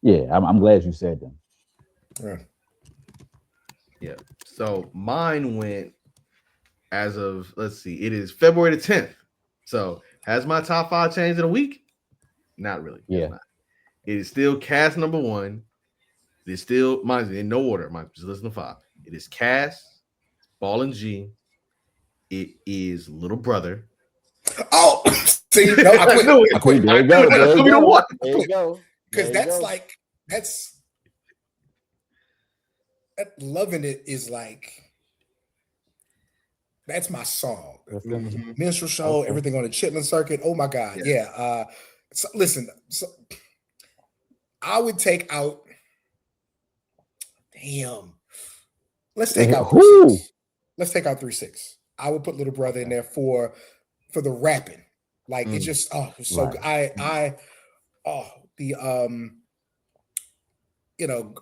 yeah, I'm glad you said them.
Yeah. So mine went as of, let's see, it is February the 10th. So has my top 5 changed in a week? Not really.
Yeah.
It is still Cass number 1. It is still, mine's in no order. Just listen to 5. It is Cass, Ball and G. It is Little Brother.
Oh, see, no, I quit.
There you go.
Because that's Loving It is like, that's my song. Minstrel Show, everything on the Chitlin circuit. Oh my God. Yeah. So listen, I would take out, Damn. Let's take out
Who?
3-6. Let's take out 3-6. I would put Little Brother in there for the rapping. Like it just it's so good.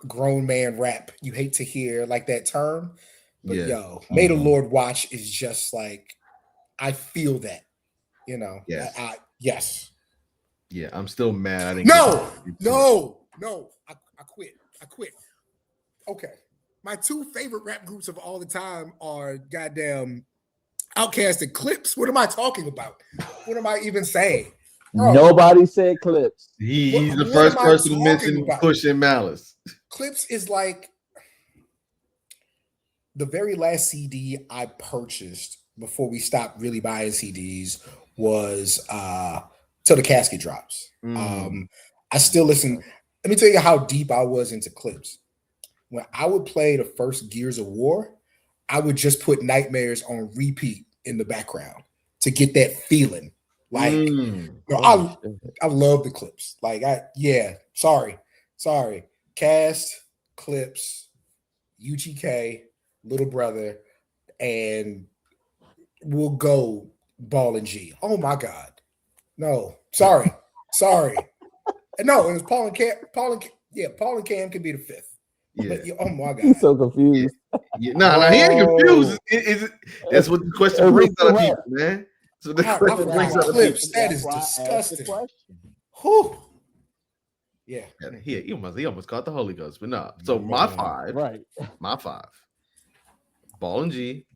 Grown man rap. You hate to hear like that term, but May the Lord watch is just like I feel that.
Yes.
Yes.
Yeah, I'm still mad. I didn't.
No. I quit. Okay. My two favorite rap groups of all the time are goddamn Outkast and Clips. What am I talking about? What am I even saying? Bro,
nobody said Clips.
He's the first person to mention Push and Malice.
Clips is like the very last CD I purchased before we stopped really buying CDs was Till the Casket Drops. I still listen. Let me tell you how deep I was into Clips. When I would play the first Gears of War, I would just put Nightmares on repeat in the background to get that feeling. Like, I love the Clips. Like, sorry. Cast, Clips, UGK, Little Brother, and we'll go Ball and G. Oh my God. No, sorry. No, it was Paul and Cam. Paul and Cam could be the fifth.
Yeah.
Oh my God.
He's so confused.
No, he ain't confused. That's what the question brings out of people, man. So the question brings out of
Clips. That is disgusting. Whew. Yeah.
He almost caught the Holy Ghost, but no. So my five. Ball and G,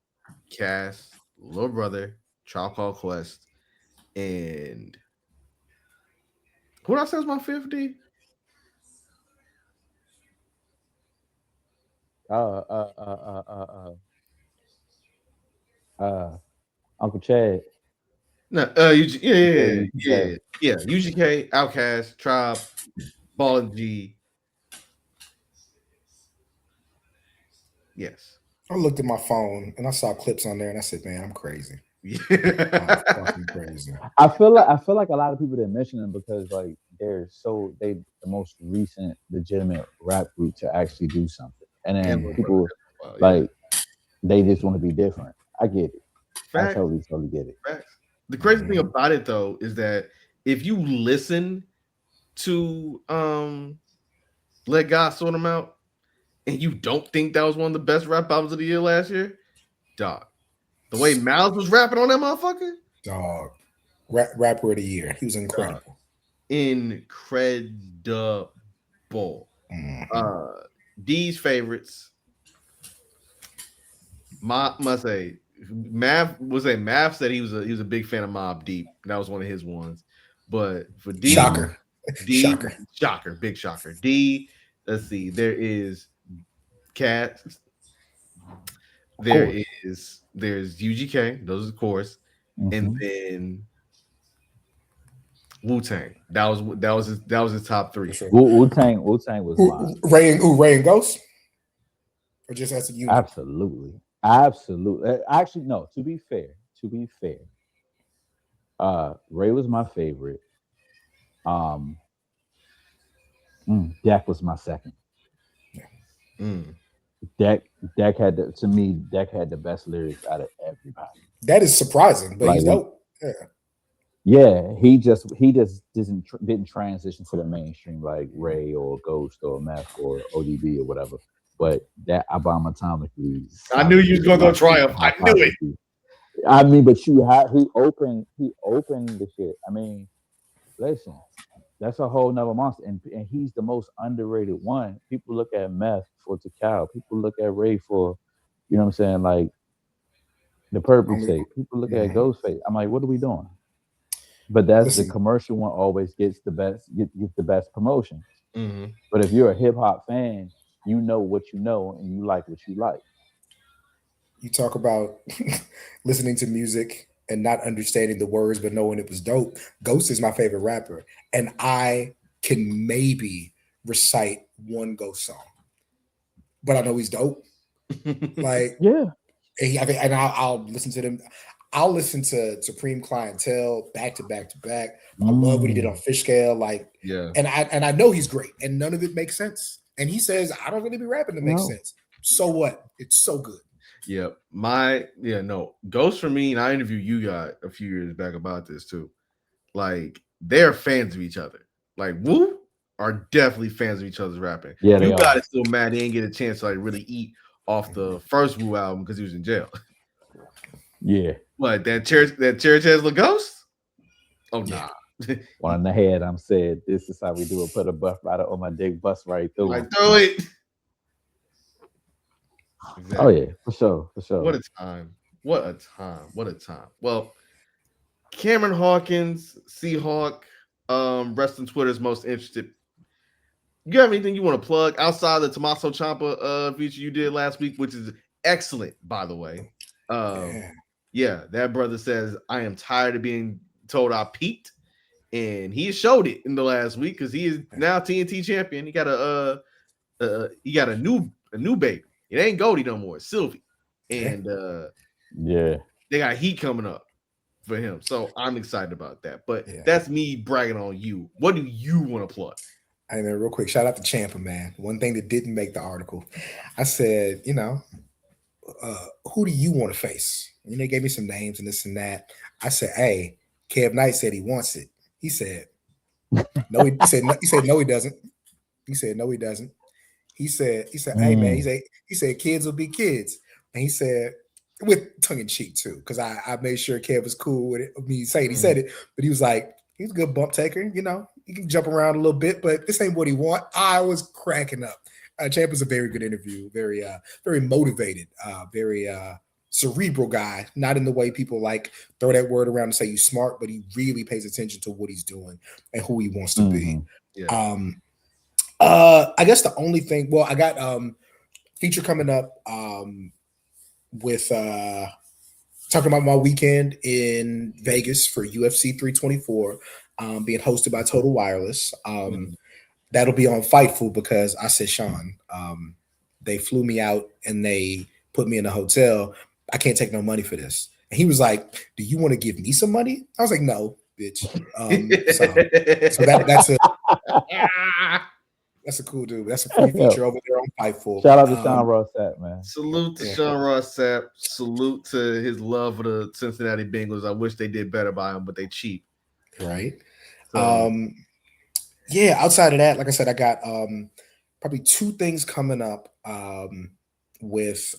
Cass, Little Brother, Trial Called Quest, and who else says my 50?
Uncle Chad.
No, UGK, Outkast, Tribe, Ball and G. Yes.
I looked at my phone and I saw Clips on there and I said, man, I'm crazy. I'm fucking crazy.
I feel like a lot of people didn't mention them because like they the most recent legitimate rap group to actually do something. And then people they just want to be different. I get it. I totally get it.
Facts. The crazy thing about it though is that if you listen to Let God Sort Them Out and you don't think that was one of the best rap albums of the year last year, dog. The way Miles was rapping on that motherfucker,
dog. Rapper of the year. He was incredible.
Incredible. D's favorites. Must say Mav said he was a big fan of Mobb Deep. That was one of his ones. But for D,
shocker.
Big shocker. D, let's see. There is Cat. There's UGK. Those of course, and then Wu-Tang. That was his top three.
Sure. Wu-Tang was mine.
Ray and Ghost, or just as a unit?
Absolutely. Actually, no. To be fair, Ray was my favorite. Dak was my second. Dak had the best lyrics out of everybody.
That is surprising, but he's dope.
Yeah, he just didn't transition to the mainstream like Ray or Ghost or Meth or ODB or whatever. But that Obama Atomically,
I knew you was gonna go Triumph. I knew it.
I mean, but he opened the shit. I mean, listen, that's a whole nother monster, and he's the most underrated one. People look at Meth for Takao. People look at Ray for, you know what I'm saying, like the perfect sake. People look at Ghostface. I'm like, what are we doing? But that's the commercial one always gets the best promotion.
Mm-hmm.
But if you're a hip hop fan, you know what you know and you like what you like.
You talk about listening to music and not understanding the words, but knowing it was dope. Ghost is my favorite rapper, and I can maybe recite one Ghost song, but I know he's dope. Like,
yeah,
and I'll listen to them. I'll listen to Supreme Clientele back to back to back. I love what he did on Fish Scale, like,
yeah.
And I know he's great, and none of it makes sense. And he says, I don't really be rapping to make
No.
sense. So what? It's so good.
Yeah, no Ghost for me, and I interviewed you guys a few years back about this too. Like they're fans of each other. Like Wu are definitely fans of each other's rapping.
Yeah, they
You got
are.
it still mad he didn't get a chance to like really eat off the first Wu album because he was in jail.
Yeah.
What that church has the Ghost? Oh
Yeah.
nah.
One in the head, I'm saying, this is how we do it. Put a buff rider on my dick, bust right through.
Like throw it. Exactly.
Oh yeah, for sure.
What a time. What a time. What a time. Well, Cameron Hawkins, Seahawk, rest on Twitter's most interested. You have anything you want to plug outside the Tommaso Ciampa feature you did last week, which is excellent, by the way. Yeah, that brother says, I am tired of being told I peaked. And he showed it in the last week because he is now TNT champion. He got a new baby. It ain't Goldie no more, it's Sylvie. And
yeah,
they got heat coming up for him. So I'm excited about that. But that's me bragging on you. What do you want to plug?
Hey man, real quick, shout out to Ciampa, man. One thing that didn't make the article, I said, who do you want to face? They gave me some names and this and that. I said, hey, Kev Knight said he wants it. He said, no, he said no, he doesn't. He said, no, he doesn't. He said, hey man, he said kids will be kids. And he said, with tongue in cheek too, because I made sure Kev was cool with it. He said it, but he was like, he's a good bump taker, he can jump around a little bit, but this ain't what he want. I was cracking up. Champ was a very good interview, very motivated, very cerebral guy, not in the way people like throw that word around and say he's smart, but he really pays attention to what he's doing and who he wants to be.
Yeah.
I guess the only thing, well, I got feature coming up with talking about my weekend in Vegas for UFC 324, being hosted by Total Wireless. That'll be on Fightful because I said, Sean, they flew me out and they put me in a hotel. I can't take no money for this. And he was like, do you want to give me some money? I was like, no, bitch. So that's a cool dude. That's a free feature over there on Fightful.
Shout out to Sean Rossap, man.
Salute to Sean Rossap. Salute to his love of the Cincinnati Bengals. I wish they did better by him, but they cheap.
Right. So. Outside of that, like I said, I got probably two things coming up with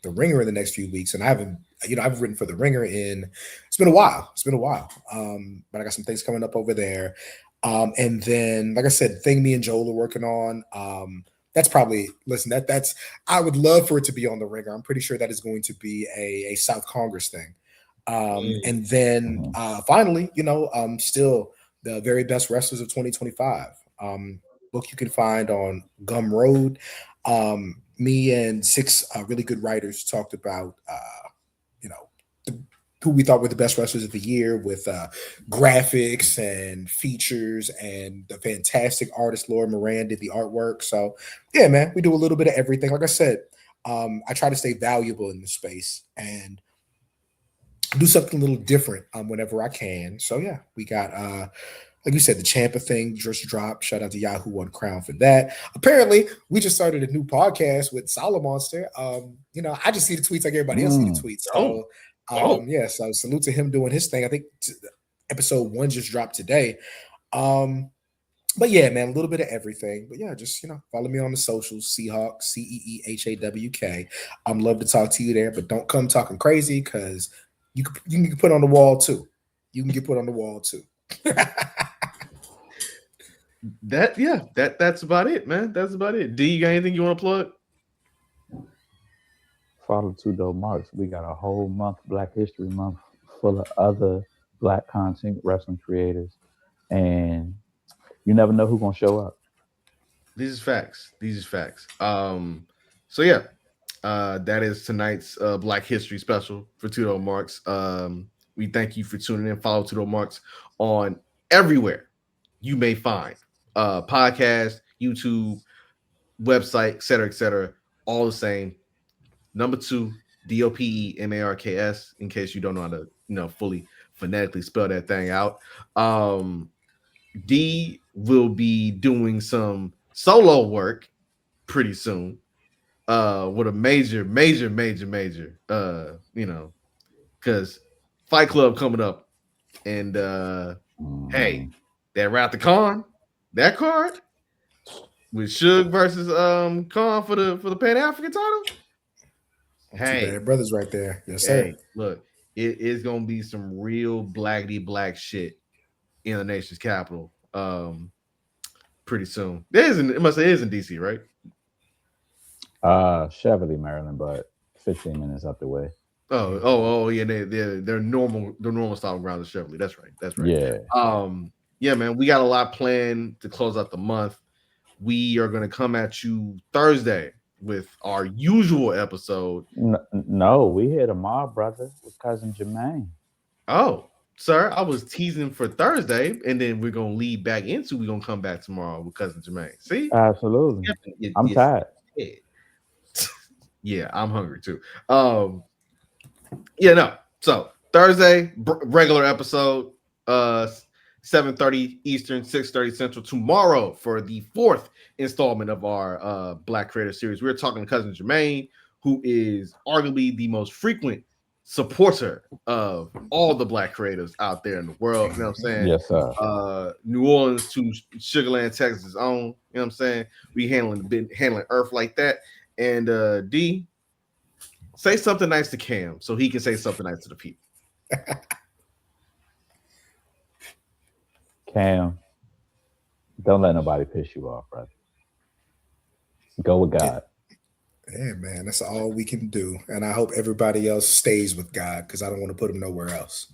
the Ringer in the next few weeks. And I've written for the Ringer it's been a while. But I got some things coming up over there. And then, like I said, thing me and Joel are working on. That's probably, that's I would love for it to be on the Ringer. I'm pretty sure that is going to be a South Congress thing. And then finally, still the very best wrestlers of 2025 book you can find on Gumroad. Me and 6 really good writers talked about who we thought were the best wrestlers of the year with graphics and features, and the fantastic artist Laura Moran did the artwork. So yeah, man, we do a little bit of everything. Like I said, I try to stay valuable in the space and do something a little different whenever I can. So yeah, we got like you said, the Ciampa thing just dropped. Shout out to Yahoo One Crown for that. Apparently, we just started a new podcast with Solomonster. I just see the tweets like everybody else see the tweets. So so salute to him doing his thing. I think episode 1 just dropped today. But yeah, man, a little bit of everything. But yeah, just follow me on the socials, Seahawk, CEEHAWK. I'm love to talk to you there, but don't come talking crazy because you can get put on the wall too.
That's about it, man. That's about it. D, you got anything you want to plug?
Follow 2DopeMarks. We got a whole month, Black History Month, full of other Black content wrestling creators, and you never know who's gonna show up.
These is facts. So yeah, that is tonight's Black History special for 2DopeMarks. We thank you for tuning in. Follow 2DopeMarks on everywhere you may find podcast, YouTube, website, etc. All the same. Number 2, DopeMarks, in case you don't know how to fully phonetically spell that thing out. D will be doing some solo work pretty soon. With a major, because Fight Club coming up, and hey, that Wrath of Khan, that card with Suge versus Khan for the Pan African title. Hey,
Two bad brothers right there. Yes,
hey,
sir.
look, it is gonna be some real blackity black shit in the nation's capital. Pretty soon. It is in DC, right?
Cheverly, Maryland, but 15 minutes up the way.
Oh, yeah, they're normal style grounds of Cheverly. That's right.
Yeah.
Yeah, man, we got a lot planned to close out the month. We are gonna come at you Thursday with our usual episode.
No, we here tomorrow, brother, with cousin Jermaine.
Oh, sir, I was teasing for Thursday, and then we're gonna lead back into we're gonna come back tomorrow with cousin Jermaine. See,
Absolutely. I'm tired.
Yeah, I'm hungry too. Yeah, no. So Thursday, regular episode, 7:30 Eastern, 6:30 Central. Tomorrow for the 4th installment of our Black Creator Series. We're talking to cousin Jermaine, who is arguably the most frequent supporter of all the Black creators out there in the world. You know what I'm saying?
Yes, sir.
New Orleans to Sugarland, Texas' own. You know what I'm saying? We handling Earth like that. And D, say something nice to Cam so he can say something nice to the people.
Cam, don't let nobody piss you off, brother. Go with God.
Yeah, man, that's all we can do. And I hope everybody else stays with God because I don't want to put them nowhere else.